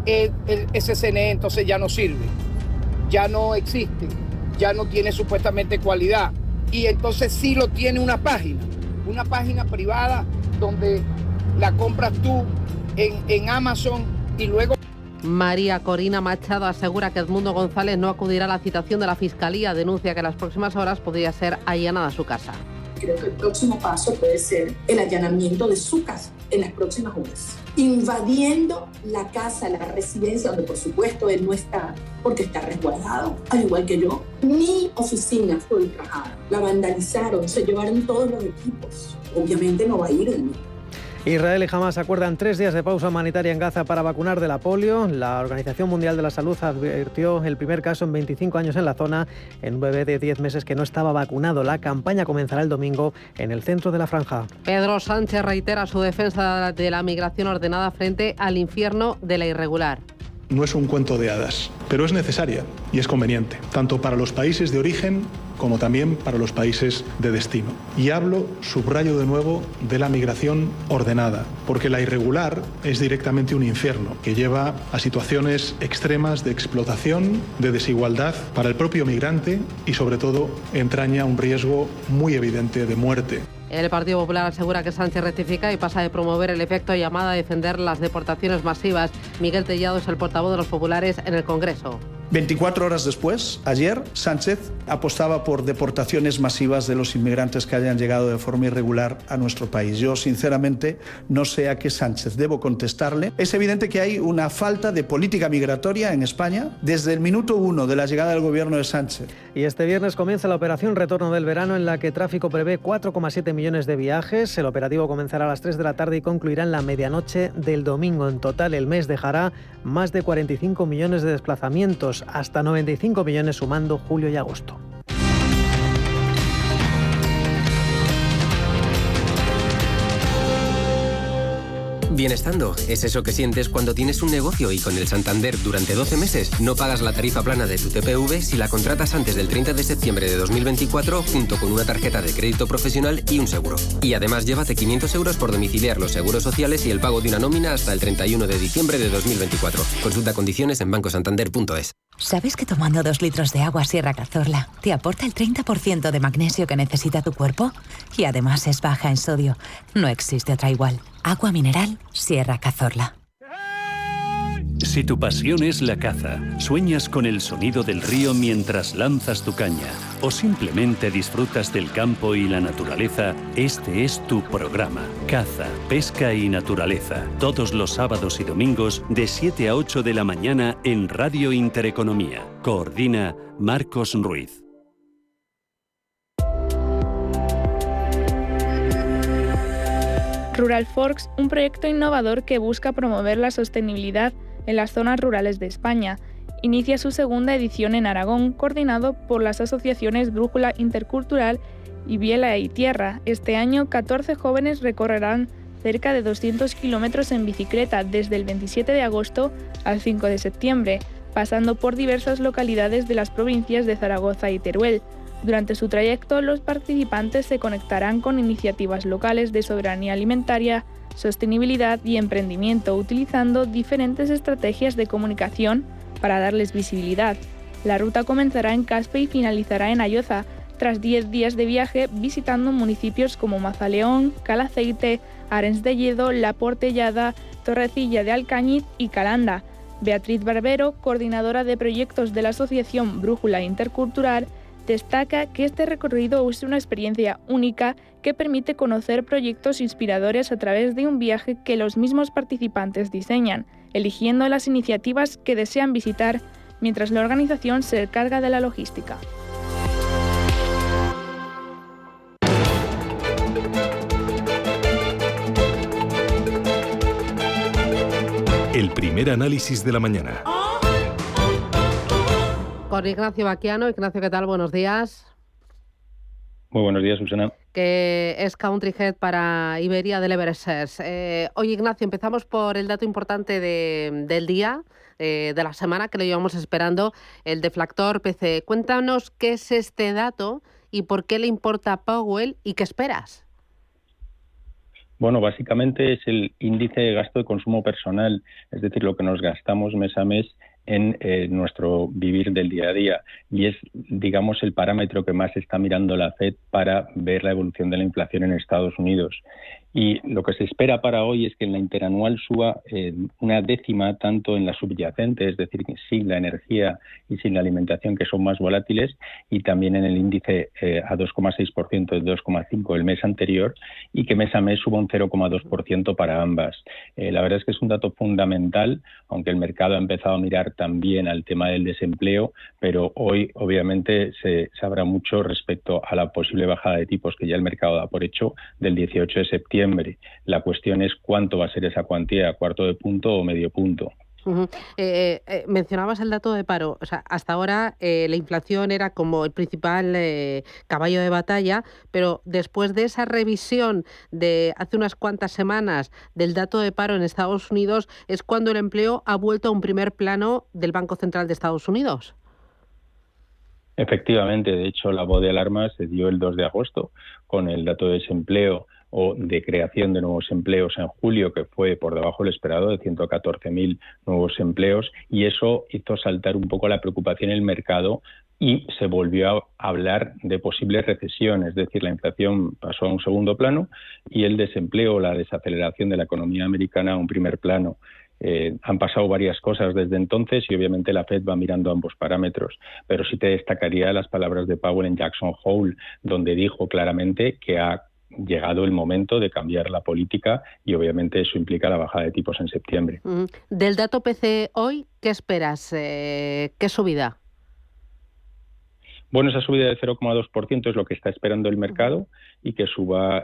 ese CNE entonces ya no sirve, ya no existe, ya no tiene supuestamente cualidad. Y entonces sí lo tiene una página privada donde la compras tú en Amazon y luego... María Corina Machado asegura que Edmundo González no acudirá a la citación de la Fiscalía. Denuncia que en las próximas horas podría ser allanada su casa. Creo que el próximo paso puede ser el allanamiento de su casa en las próximas horas, invadiendo la casa, la residencia, donde por supuesto él no está porque está resguardado, al igual que yo. Mi oficina fue ultrajada, la vandalizaron, se llevaron todos los equipos. Obviamente no va a ir de mí. Israel y Hamas acuerdan 3 días de pausa humanitaria en Gaza para vacunar de la polio. La Organización Mundial de la Salud advirtió el primer caso en 25 años en la zona en un bebé de 10 meses que no estaba vacunado. La campaña comenzará el domingo en el centro de la franja. Pedro Sánchez reitera su defensa de la migración ordenada frente al infierno de la irregular. no es un cuento de hadas, pero es necesaria y es conveniente, tanto para los países de origen como también para los países de destino. Y subrayo de nuevo, de la migración ordenada, porque la irregular es directamente un infierno que lleva a situaciones extremas de explotación, de desigualdad para el propio migrante y sobre todo entraña un riesgo muy evidente de muerte. El Partido Popular asegura que Sánchez rectifica y pasa de promover el efecto llamada a defender las deportaciones masivas. Miguel Tellado es el portavoz de los populares en el Congreso. 24 horas después, ayer, Sánchez apostaba por deportaciones masivas de los inmigrantes que hayan llegado de forma irregular a nuestro país. Yo, sinceramente, no sé a qué Sánchez debo contestarle. Es evidente que hay una falta de política migratoria en España desde el minuto 1 de la llegada del gobierno de Sánchez. Y este viernes comienza la operación Retorno del Verano, en la que Tráfico prevé 4,7 millones de viajes. El operativo comenzará a las 3 de la tarde y concluirá en la medianoche del domingo. En total, el mes dejará más de 45 millones de desplazamientos, hasta 95 millones sumando julio y agosto. Bienestando es eso que sientes cuando tienes un negocio y con el Santander durante 12 meses no pagas la tarifa plana de tu TPV si la contratas antes del 30 de septiembre de 2024 junto con una tarjeta de crédito profesional y un seguro. Y además llévate 500 euros por domiciliar los seguros sociales y el pago de una nómina hasta el 31 de diciembre de 2024. Consulta condiciones en bancosantander.es. ¿Sabes que tomando 2 litros de agua Sierra Cazorla te aporta el 30% de magnesio que necesita tu cuerpo? Y además es baja en sodio. No existe otra igual. Agua mineral Sierra Cazorla. Si tu pasión es la caza, sueñas con el sonido del río mientras lanzas tu caña o simplemente disfrutas del campo y la naturaleza, este es tu programa. Caza, pesca y naturaleza. Todos los sábados y domingos de 7 a 8 de la mañana en Radio Intereconomía. Coordina Marcos Ruiz. Rural Forks, un proyecto innovador que busca promover la sostenibilidad en las zonas rurales de España. Inicia su segunda edición en Aragón, coordinado por las asociaciones Brújula Intercultural y Biela y Tierra. Este año, 14 jóvenes recorrerán cerca de 200 kilómetros en bicicleta desde el 27 de agosto al 5 de septiembre, pasando por diversas localidades de las provincias de Zaragoza y Teruel. Durante su trayecto, los participantes se conectarán con iniciativas locales de soberanía alimentaria, sostenibilidad y emprendimiento, utilizando diferentes estrategias de comunicación para darles visibilidad. La ruta comenzará en Caspe y finalizará en Ayoza, tras 10 días de viaje visitando municipios como Mazaleón, Calaceite, Arens de Lledo, La Portellada, Torrecilla de Alcañiz y Calanda. Beatriz Barbero, coordinadora de proyectos de la Asociación Brújula Intercultural, destaca que este recorrido es una experiencia única que permite conocer proyectos inspiradores a través de un viaje que los mismos participantes diseñan, eligiendo las iniciativas que desean visitar, mientras la organización se encarga de la logística. El primer análisis de la mañana. Con Ignacio Baquiano. Ignacio, ¿qué tal? Buenos días. Muy buenos días, Susana. Que es Country Head para Iberia del Eversers. Oye, Ignacio, empezamos por el dato importante del día, de la semana, que lo llevamos esperando, el deflactor PCE. Cuéntanos qué es este dato y por qué le importa a Powell y qué esperas. Bueno, básicamente es el índice de gasto de consumo personal, es decir, lo que nos gastamos mes a mes en nuestro vivir del día a día, y es, digamos, el parámetro que más está mirando la FED para ver la evolución de la inflación en Estados Unidos. Y lo que se espera para hoy es que en la interanual suba una décima, tanto en la subyacente, es decir, sin la energía y sin la alimentación, que son más volátiles, y también en el índice a 2,6% de 2,5% el mes anterior, y que mes a mes suba un 0,2% para ambas. La verdad es que es un dato fundamental, aunque el mercado ha empezado a mirar también al tema del desempleo, pero hoy obviamente se sabrá mucho respecto a la posible bajada de tipos que ya el mercado da por hecho del 18 de septiembre. La cuestión es cuánto va a ser esa cuantía, cuarto de punto o medio punto. Mencionabas el dato de paro. O sea, hasta ahora la inflación era como el principal caballo de batalla, pero después de esa revisión de hace unas cuantas semanas del dato de paro en Estados Unidos, es cuando el empleo ha vuelto a un primer plano del Banco Central de Estados Unidos. Efectivamente, de hecho, la voz de alarma se dio el 2 de agosto con el dato de desempleo o de creación de nuevos empleos en julio, que fue por debajo del esperado, de 114.000 nuevos empleos, y eso hizo saltar un poco la preocupación en el mercado y se volvió a hablar de posible recesión, es decir, la inflación pasó a un segundo plano y el desempleo, la desaceleración de la economía americana a un primer plano. Han pasado varias cosas desde entonces y obviamente la Fed va mirando ambos parámetros, pero sí te destacaría las palabras de Powell en Jackson Hole, donde dijo claramente que ha llegado el momento de cambiar la política y obviamente eso implica la bajada de tipos en septiembre. Del dato PCE hoy, ¿qué esperas? ¿Qué subida? Bueno, esa subida de 0,2% es lo que está esperando el mercado y que suba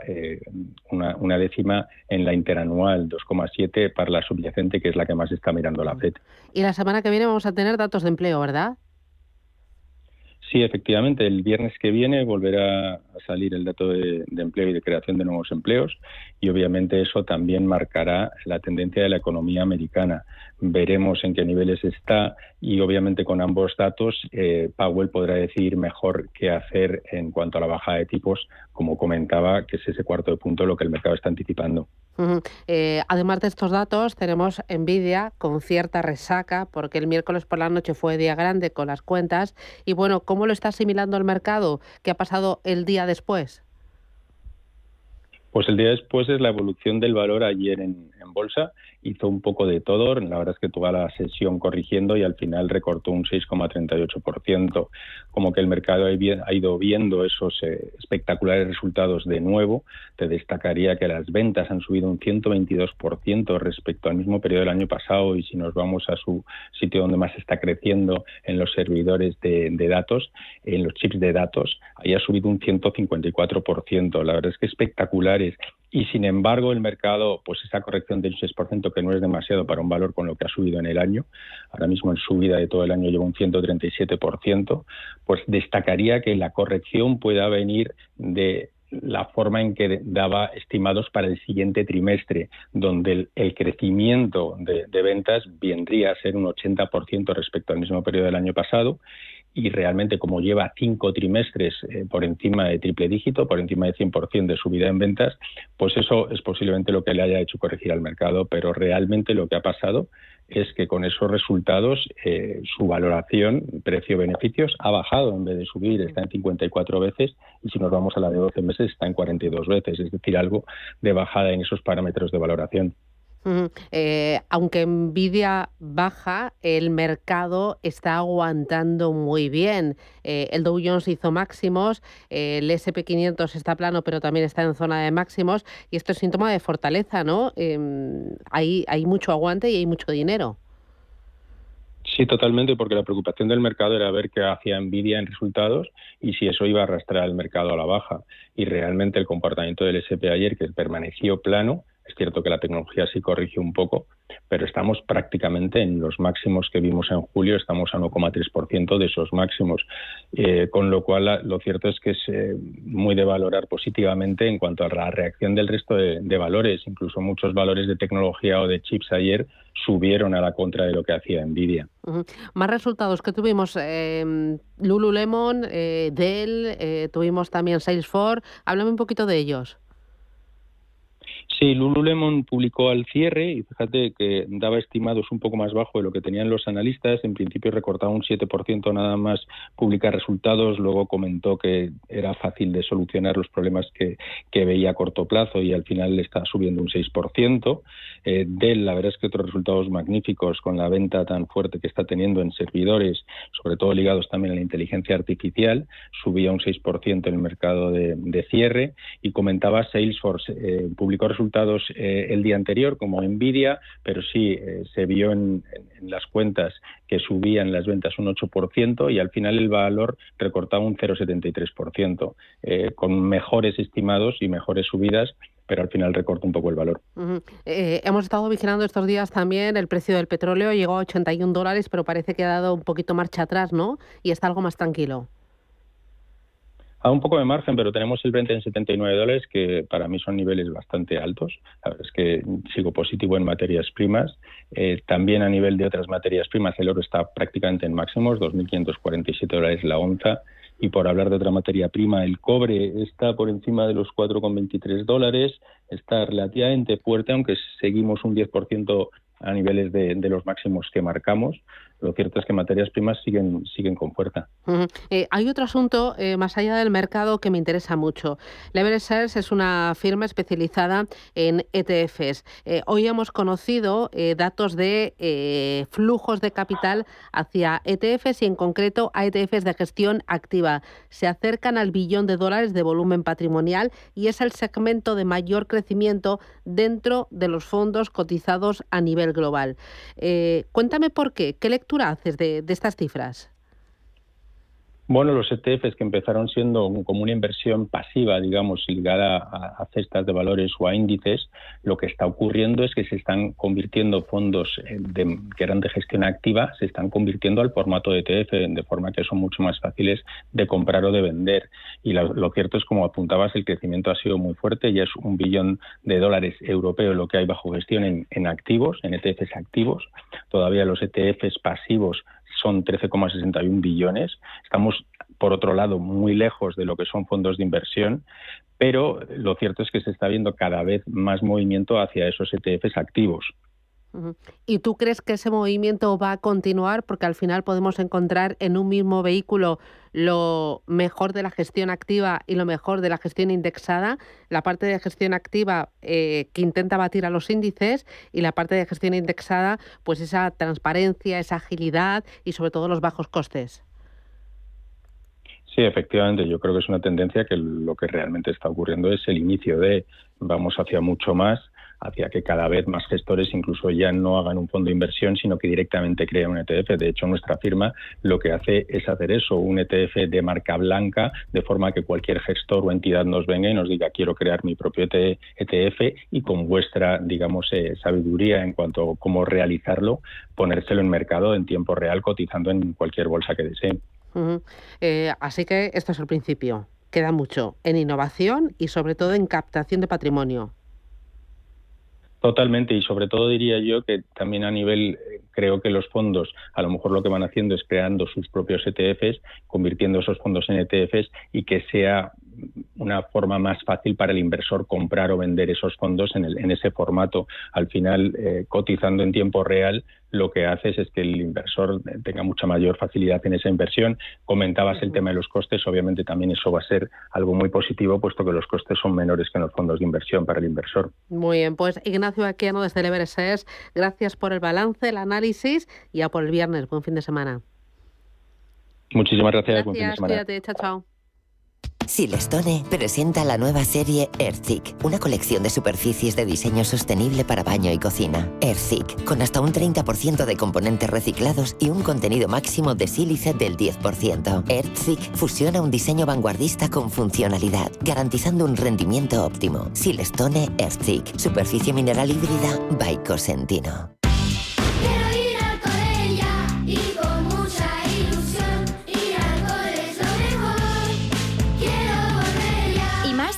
una décima en la interanual, 2,7 para la subyacente, que es la que más está mirando la FED. Y la semana que viene vamos a tener datos de empleo, ¿verdad? Sí, efectivamente, el viernes que viene volverá a salir el dato de empleo y de creación de nuevos empleos y obviamente eso también marcará la tendencia de la economía americana. Veremos en qué niveles está y obviamente con ambos datos Powell podrá decidir mejor qué hacer en cuanto a la bajada de tipos, como comentaba, que es ese cuarto de punto lo que el mercado está anticipando. Además de estos datos, tenemos Nvidia con cierta resaca, porque el miércoles por la noche fue día grande con las cuentas. Y bueno, ¿cómo lo está asimilando el mercado? ¿Qué ha pasado el día después? Pues el día después es la evolución del valor ayer en bolsa. Hizo un poco de todo, la verdad es que toda la sesión corrigiendo y al final recortó un 6,38%. Como que el mercado ha ido viendo esos espectaculares resultados de nuevo. Te destacaría que las ventas han subido un 122% respecto al mismo periodo del año pasado y si nos vamos a su sitio donde más está creciendo, en los servidores de datos, en los chips de datos, ahí ha subido un 154%. La verdad es que espectaculares. Y sin embargo el mercado, pues esa corrección del 6%, que no es demasiado para un valor con lo que ha subido en el año, ahora mismo en subida de todo el año lleva un 137%, pues destacaría que la corrección pueda venir de la forma en que daba estimados para el siguiente trimestre, donde el crecimiento de ventas vendría a ser un 80% respecto al mismo periodo del año pasado. Y realmente como lleva 5 trimestres por encima de triple dígito, por encima de 100% de subida en ventas, pues eso es posiblemente lo que le haya hecho corregir al mercado, pero realmente lo que ha pasado es que con esos resultados su valoración, precio-beneficios, ha bajado en vez de subir, está en 54 veces y si nos vamos a la de 12 meses está en 42 veces, es decir, algo de bajada en esos parámetros de valoración. Aunque Nvidia baja, el mercado está aguantando muy bien. El Dow Jones hizo máximos, el S&P 500 está plano, pero también está en zona de máximos, y esto es síntoma de fortaleza, ¿no? Hay mucho aguante y hay mucho dinero. Sí, totalmente, porque la preocupación del mercado era ver qué hacía Nvidia en resultados y si eso iba a arrastrar al mercado a la baja. Y realmente el comportamiento del S&P ayer, que permaneció plano, es cierto que la tecnología sí corrigió un poco, pero estamos prácticamente en los máximos que vimos en julio, estamos a 1,3% de esos máximos, con lo cual lo cierto es que es muy de valorar positivamente en cuanto a la reacción del resto de valores, incluso muchos valores de tecnología o de chips ayer subieron a la contra de lo que hacía Nvidia. Más resultados que tuvimos, Lululemon, Dell, tuvimos también Salesforce, háblame un poquito de ellos. Sí, Lululemon publicó al cierre y fíjate que daba estimados un poco más bajo de lo que tenían los analistas. En principio recortaba un 7% nada más publicar resultados. Luego comentó que era fácil de solucionar los problemas que veía a corto plazo y al final le está subiendo un 6%. Dell, la verdad es que otros resultados magníficos con la venta tan fuerte que está teniendo en servidores, sobre todo ligados también a la inteligencia artificial, subía un 6% en el mercado de cierre y comentaba Salesforce, publicó resultados el día anterior como Nvidia, pero sí se vio en las cuentas que subían las ventas un 8% y al final el valor recortaba un 0,73%, con mejores estimados y mejores subidas pero al final recorta un poco el valor. Hemos estado vigilando estos días también el precio del petróleo, llegó a $81, pero parece que ha dado un poquito marcha atrás, ¿no? Y está algo más tranquilo. A un poco de margen, pero tenemos el Brent en $79, que para mí son niveles bastante altos. La verdad es que sigo positivo en materias primas. También a nivel de otras materias primas, el oro está prácticamente en máximos, $2.547 la onza. Y por hablar de otra materia prima, el cobre está por encima de los $4,23. Está relativamente fuerte, aunque seguimos un 10% a niveles de los máximos que marcamos. Lo cierto es que materias primas siguen con fuerza. Hay otro asunto más allá del mercado que me interesa mucho. Leverage Shares es una firma especializada en ETFs. Hoy hemos conocido datos de flujos de capital hacia ETFs y en concreto a ETFs de gestión activa. Se acercan al $1 billón de volumen patrimonial y es el segmento de mayor crecimiento dentro de los fondos cotizados a nivel global. Cuéntame por qué. ¿Qué lectura haces de estas cifras? Bueno, los ETFs que empezaron siendo como una inversión pasiva, digamos, ligada a cestas de valores o a índices, lo que está ocurriendo es que se están convirtiendo fondos que eran de gestión activa, se están convirtiendo al formato de ETF, de forma que son mucho más fáciles de comprar o de vender. Y lo cierto es, como apuntabas, el crecimiento ha sido muy fuerte, ya es $1 billón europeo lo que hay bajo gestión en activos, en ETFs activos. Todavía los ETFs pasivos son 13,61 billones. Estamos, por otro lado, muy lejos de lo que son fondos de inversión, pero lo cierto es que se está viendo cada vez más movimiento hacia esos ETFs activos. ¿Y tú crees que ese movimiento va a continuar? Porque al final podemos encontrar en un mismo vehículo lo mejor de la gestión activa y lo mejor de la gestión indexada, la parte de gestión activa que intenta batir a los índices y la parte de gestión indexada, pues esa transparencia, esa agilidad y sobre todo los bajos costes. Sí, efectivamente, yo creo que es una tendencia que lo que realmente está ocurriendo es el inicio de vamos hacia mucho más, hacia que cada vez más gestores incluso ya no hagan un fondo de inversión, sino que directamente crean un ETF. De hecho, nuestra firma lo que hace es hacer eso, un ETF de marca blanca, de forma que cualquier gestor o entidad nos venga y nos diga quiero crear mi propio ETF y con vuestra, digamos, sabiduría en cuanto a cómo realizarlo, ponérselo en mercado en tiempo real, cotizando en cualquier bolsa que deseen. Así que esto es el principio. Queda mucho en innovación y sobre todo en captación de patrimonio. Totalmente, y sobre todo diría yo que también a nivel, creo que los fondos a lo mejor lo que van haciendo es creando sus propios ETFs, convirtiendo esos fondos en ETFs y que sea una forma más fácil para el inversor comprar o vender esos fondos en ese formato. Al final, cotizando en tiempo real, lo que haces es que el inversor tenga mucha mayor facilidad en esa inversión. Comentabas el tema de los costes, obviamente también eso va a ser algo muy positivo, puesto que los costes son menores que en los fondos de inversión para el inversor. Muy bien, pues Ignacio Baqueano desde Leverage Shares, gracias por el balance, el análisis y ya por el viernes. Buen fin de semana. Muchísimas gracias. Buen fin de semana. Cuídate, chao, chao. Silestone presenta la nueva serie Earthig, una colección de superficies de diseño sostenible para baño y cocina. Earthig, con hasta un 30% de componentes reciclados y un contenido máximo de sílice del 10%. Earthig fusiona un diseño vanguardista con funcionalidad, garantizando un rendimiento óptimo. Silestone Earthig, superficie mineral híbrida by Cosentino.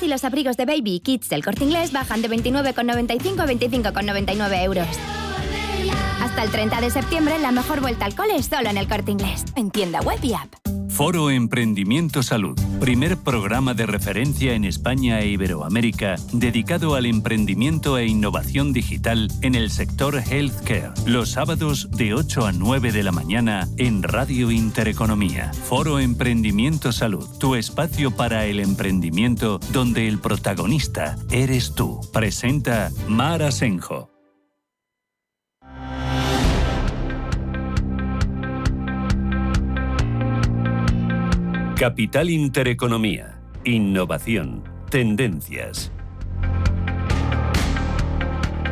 Y los abrigos de Baby y Kids del Corte Inglés bajan de 29,95 a 25,99 euros. Hasta el 30 de septiembre, la mejor vuelta al cole es solo en el Corte Inglés, en tienda web y app. Foro Emprendimiento Salud, primer programa de referencia en España e Iberoamérica dedicado al emprendimiento e innovación digital en el sector healthcare. Los sábados de 8 a 9 de la mañana en Radio Intereconomía. Foro Emprendimiento Salud, tu espacio para el emprendimiento donde el protagonista eres tú. Presenta Mar Asenjo. Capital Intereconomía. Innovación. Tendencias.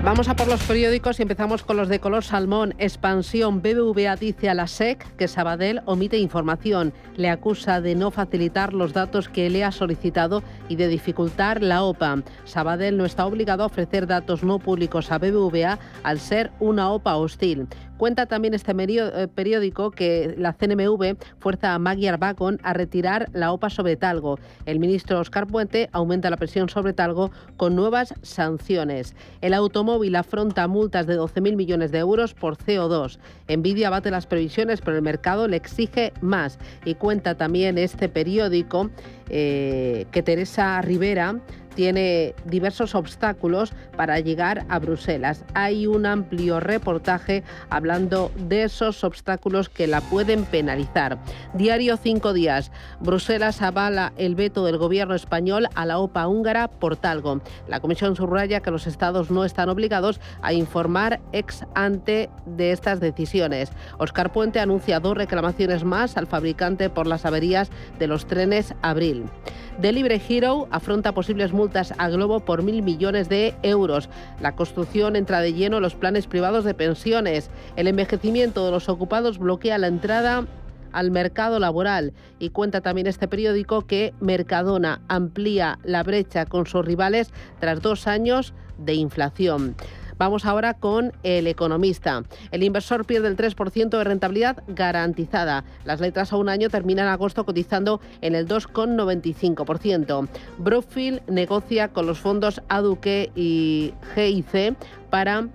Vamos a por los periódicos y empezamos con los de color salmón. Expansión. BBVA dice a la SEC que Sabadell omite información. Le acusa de no facilitar los datos que le ha solicitado y de dificultar la OPA. Sabadell no está obligado a ofrecer datos no públicos a BBVA al ser una OPA hostil. Cuenta también este periódico que la CNMV fuerza a Magyar Vakon a retirar la OPA sobre Talgo. El ministro Óscar Puente aumenta la presión sobre Talgo con nuevas sanciones. El automóvil afronta multas de 12.000 millones de euros por CO2. Nvidia bate las previsiones, pero el mercado le exige más. Y cuenta también este periódico que Teresa Rivera tiene diversos obstáculos para llegar a Bruselas. Hay un amplio reportaje hablando de esos obstáculos que la pueden penalizar. Diario 5 días. Bruselas avala el veto del gobierno español a la OPA húngara por Talgo. La Comisión subraya que los estados no están obligados a informar ex ante de estas decisiones. Óscar Puente anuncia 2 reclamaciones más al fabricante por las averías de los trenes Abril. Delivery Hero afronta posibles multas a Globo por 1.000 millones de euros. La construcción entra de lleno en los planes privados de pensiones. El envejecimiento de los ocupados bloquea la entrada al mercado laboral. Y cuenta también este periódico que Mercadona amplía la brecha con sus rivales tras 2 años de inflación. Vamos ahora con El Economista. El inversor pierde el 3% de rentabilidad garantizada. Las letras a un año terminan agosto cotizando en el 2,95%. Brookfield negocia con los fondos Aduque y GIC para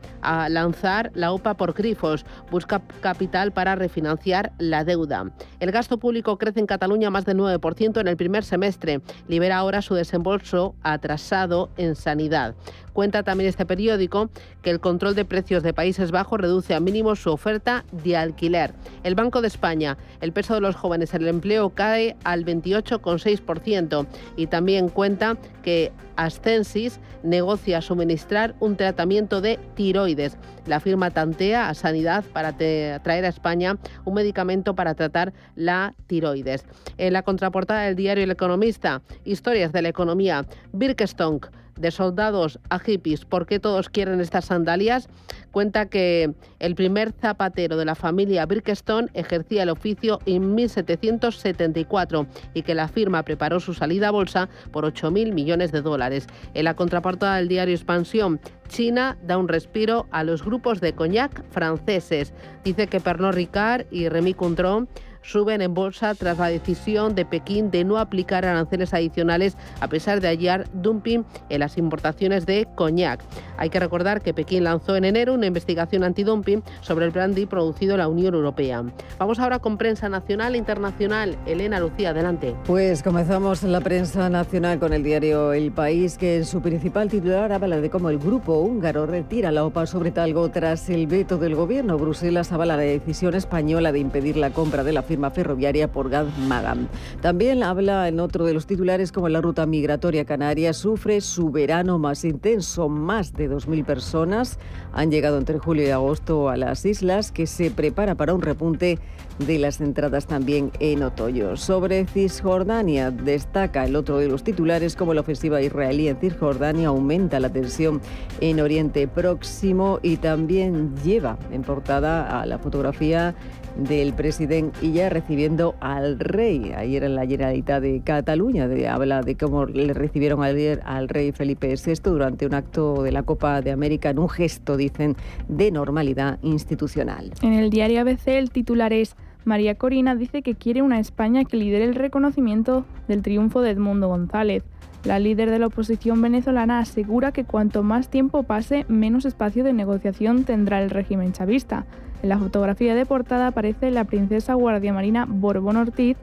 lanzar la OPA por grifos. Busca capital para refinanciar la deuda. El gasto público crece en Cataluña más del 9% en el primer semestre. Libera ahora su desembolso atrasado en sanidad. Cuenta también este periódico que el control de precios de Países Bajos reduce a mínimo su oferta de alquiler. El Banco de España, el peso de los jóvenes en el empleo cae al 28,6%. Y también cuenta que Ascensis negocia suministrar un tratamiento de tiroides. La firma tantea a Sanidad para traer a España un medicamento para tratar la tiroides. En la contraportada del diario El Economista, historias de la economía. Birkenstock, de soldados a hippies, ¿por qué todos quieren estas sandalias? Cuenta que el primer zapatero de la familia Birkenstock ejercía el oficio en 1774 y que la firma preparó su salida a bolsa por 8.000 millones de dólares. En la contraportada del diario Expansión, China da un respiro a los grupos de coñac franceses. Dice que Pernod Ricard y Rémy Cointreau suben en bolsa tras la decisión de Pekín de no aplicar aranceles adicionales a pesar de hallar dumping en las importaciones de coñac. Hay que recordar que Pekín lanzó en enero una investigación antidumping sobre el brandy producido en la Unión Europea. Vamos ahora con prensa nacional e internacional. Elena Lucía, adelante. Pues comenzamos la prensa nacional con el diario El País, que en su principal titular habla de cómo el grupo húngaro retira la OPA sobre Talgo tras el veto del gobierno. Bruselas avala la decisión española de impedir la compra de la firma ferroviaria por Gazmagam. También habla en otro de los titulares como la ruta migratoria canaria sufre su verano más intenso. Más de 2.000 personas han llegado entre julio y agosto a las islas, que se prepara para un repunte de las entradas también en otoño. Sobre Cisjordania, destaca el otro de los titulares como la ofensiva israelí en Cisjordania aumenta la tensión en Oriente Próximo, y también lleva en portada a la fotografía del presidente Illa recibiendo al rey. Ayer en la Generalitat de Cataluña habla de cómo le recibieron ayer al rey Felipe VI durante un acto de la Copa de América en un gesto, dicen, de normalidad institucional. En el diario ABC el titular es: María Corina dice que quiere una España que lidere el reconocimiento del triunfo de Edmundo González. La líder de la oposición venezolana asegura que cuanto más tiempo pase, menos espacio de negociación tendrá el régimen chavista. En la fotografía de portada aparece la princesa guardia marina Borbón Ortiz,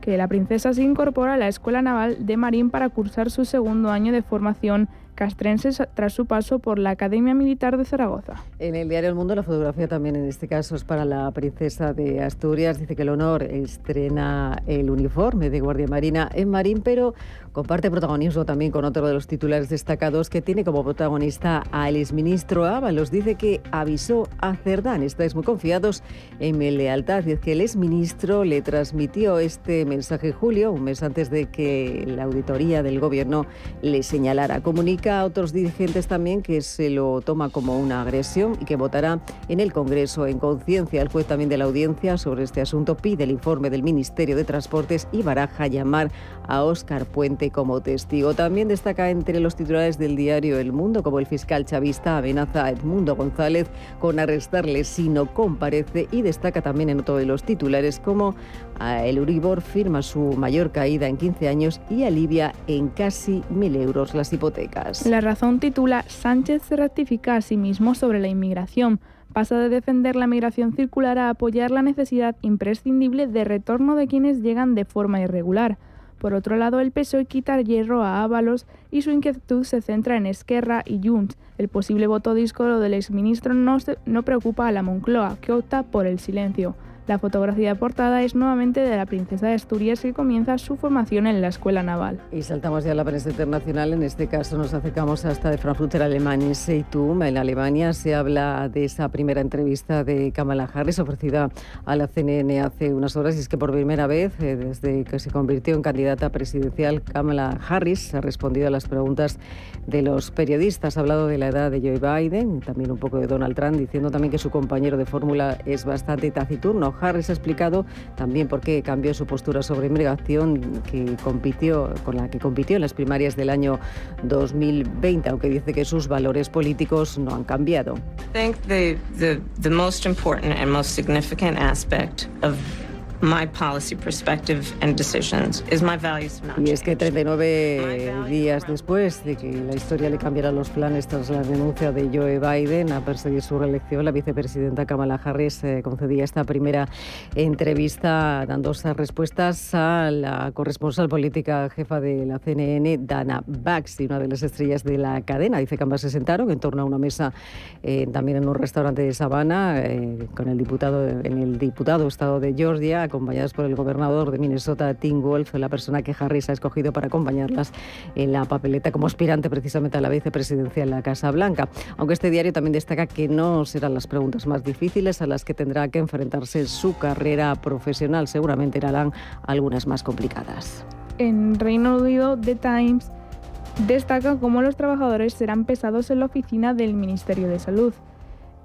que la princesa se incorpora a la Escuela Naval de Marín para cursar su segundo año de formación castrense tras su paso por la Academia Militar de Zaragoza. En el diario El Mundo la fotografía también en este caso es para la princesa de Asturias. Dice que el honor estrena el uniforme de Guardia Marina en Marín, pero comparte protagonismo también con otro de los titulares destacados que tiene como protagonista al exministro Ábalos. Dice que avisó a Cerdán: estáis muy confiados en mi lealtad. Y es que el exministro le transmitió este mensaje en julio, un mes antes de que la auditoría del gobierno le señalara. Comunica explica a otros dirigentes también que se lo toma como una agresión y que votará en el Congreso en conciencia. El juez también de la audiencia sobre este asunto pide el informe del Ministerio de Transportes y baraja llamar a Óscar Puente como testigo. También destaca entre los titulares del diario El Mundo como el fiscal chavista amenaza a Edmundo González con arrestarle si no comparece, y destaca también en otro de los titulares como el Euribor firma su mayor caída en 15 años y alivia en casi 1.000 euros las hipotecas. La Razón titula Sánchez se ratifica a sí mismo sobre la inmigración. Pasa de defender la migración circular a apoyar la necesidad imprescindible de retorno de quienes llegan de forma irregular. Por otro lado, el PSOE quita hierro a Ábalos y su inquietud se centra en Esquerra y Junts. El posible voto díscolo del exministro no preocupa a la Moncloa, que opta por el silencio. La fotografía de portada es nuevamente de la princesa de Asturias, que comienza su formación en la escuela naval. Y saltamos ya a la prensa internacional. En este caso nos acercamos hasta de Frankfurter Alemania. Zeitung, en Alemania se habla de esa primera entrevista de Kamala Harris ofrecida a la CNN hace unas horas, y es que por primera vez desde que se convirtió en candidata presidencial, Kamala Harris ha respondido a las preguntas de los periodistas. Ha hablado de la edad de Joe Biden, también un poco de Donald Trump, diciendo también que su compañero de fórmula es bastante taciturno. Harris ha explicado también por qué cambió su postura sobre inmigración con la que compitió en las primarias del año 2020, aunque dice que sus valores políticos no han cambiado. I think the most important and most significant aspect of my policy perspective and decisions is my values have not changed. Y es que 39 días después de que la historia le cambiara los planes tras la renuncia de Joe Biden a perseguir su reelección, la vicepresidenta Kamala Harris concedía esta primera entrevista dando esas respuestas a la corresponsal política jefa de la CNN, Dana Baxi, una de las estrellas de la cadena. Dice que ambas se sentaron en torno a una mesa también en un restaurante de Savannah con el diputado estado de Georgia, acompañadas por el gobernador de Minnesota, Tim Wolf, la persona que Harris ha escogido para acompañarlas en la papeleta como aspirante precisamente a la vicepresidencia en la Casa Blanca. Aunque este diario también destaca que no serán las preguntas más difíciles a las que tendrá que enfrentarse en su carrera profesional. Seguramente eran algunas más complicadas. En Reino Unido, The Times destaca cómo los trabajadores serán pesados en la oficina del Ministerio de Salud.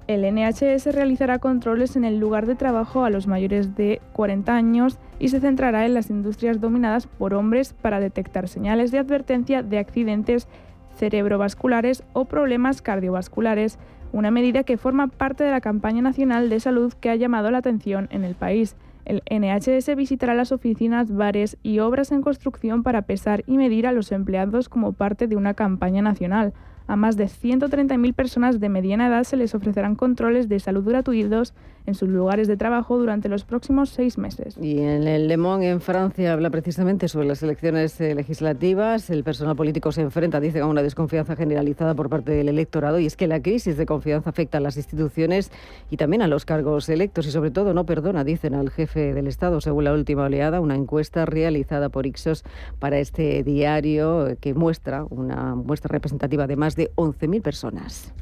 El NHS realizará controles en el lugar de trabajo a los mayores de 40 años y se centrará en las industrias dominadas por hombres para detectar señales de advertencia de accidentes cerebrovasculares o problemas cardiovasculares, una medida que forma parte de la campaña nacional de salud que ha llamado la atención en el país. El NHS visitará las oficinas, bares y obras en construcción para pesar y medir a los empleados como parte de una campaña nacional. A más de 130.000 personas de mediana edad se les ofrecerán controles de salud gratuitos en sus lugares de trabajo durante los próximos 6 meses. Y en el Le Monde, en Francia, habla precisamente sobre las elecciones legislativas. El personal político se enfrenta, dice, a una desconfianza generalizada por parte del electorado, y es que la crisis de confianza afecta a las instituciones y también a los cargos electos y sobre todo no perdona, dicen, al jefe del Estado, según la última oleada, una encuesta realizada por Ipsos para este diario que muestra una muestra representativa de más de 11.000 personas.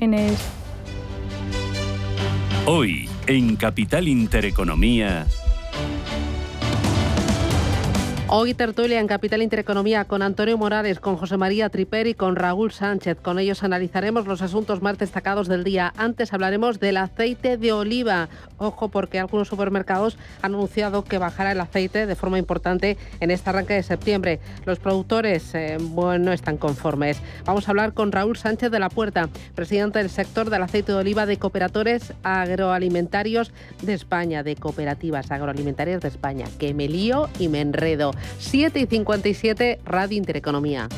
Hoy, en Capital Intereconomía... Hoy tertulia en Capital Intereconomía con Antonio Morales, con José María Triper y con Raúl Sánchez. Con ellos analizaremos los asuntos más destacados del día. Antes hablaremos del aceite de oliva. Ojo, porque algunos supermercados han anunciado que bajará el aceite de forma importante en este arranque de septiembre. Los productores, no están conformes. Vamos a hablar con Raúl Sánchez de la Puerta, presidente del sector del aceite de oliva de Cooperadores Agroalimentarios de España, de Cooperativas Agroalimentarias de España. Que me lío y me enredo. 7:57, Radio Intereconomía.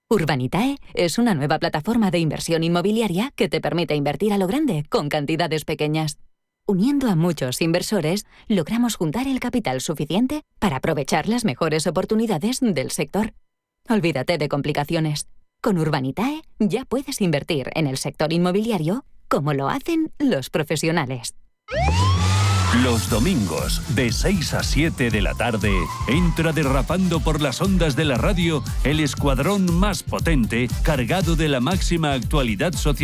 Urbanitae es una nueva plataforma de inversión inmobiliaria que te permite invertir a lo grande con cantidades pequeñas. Uniendo a muchos inversores, logramos juntar el capital suficiente para aprovechar las mejores oportunidades del sector. Olvídate de complicaciones. Con Urbanitae ya puedes invertir en el sector inmobiliario como lo hacen los profesionales. Los domingos, de 6 a 7 de la tarde, entra derrapando por las ondas de la radio el escuadrón más potente, cargado de la máxima actualidad social.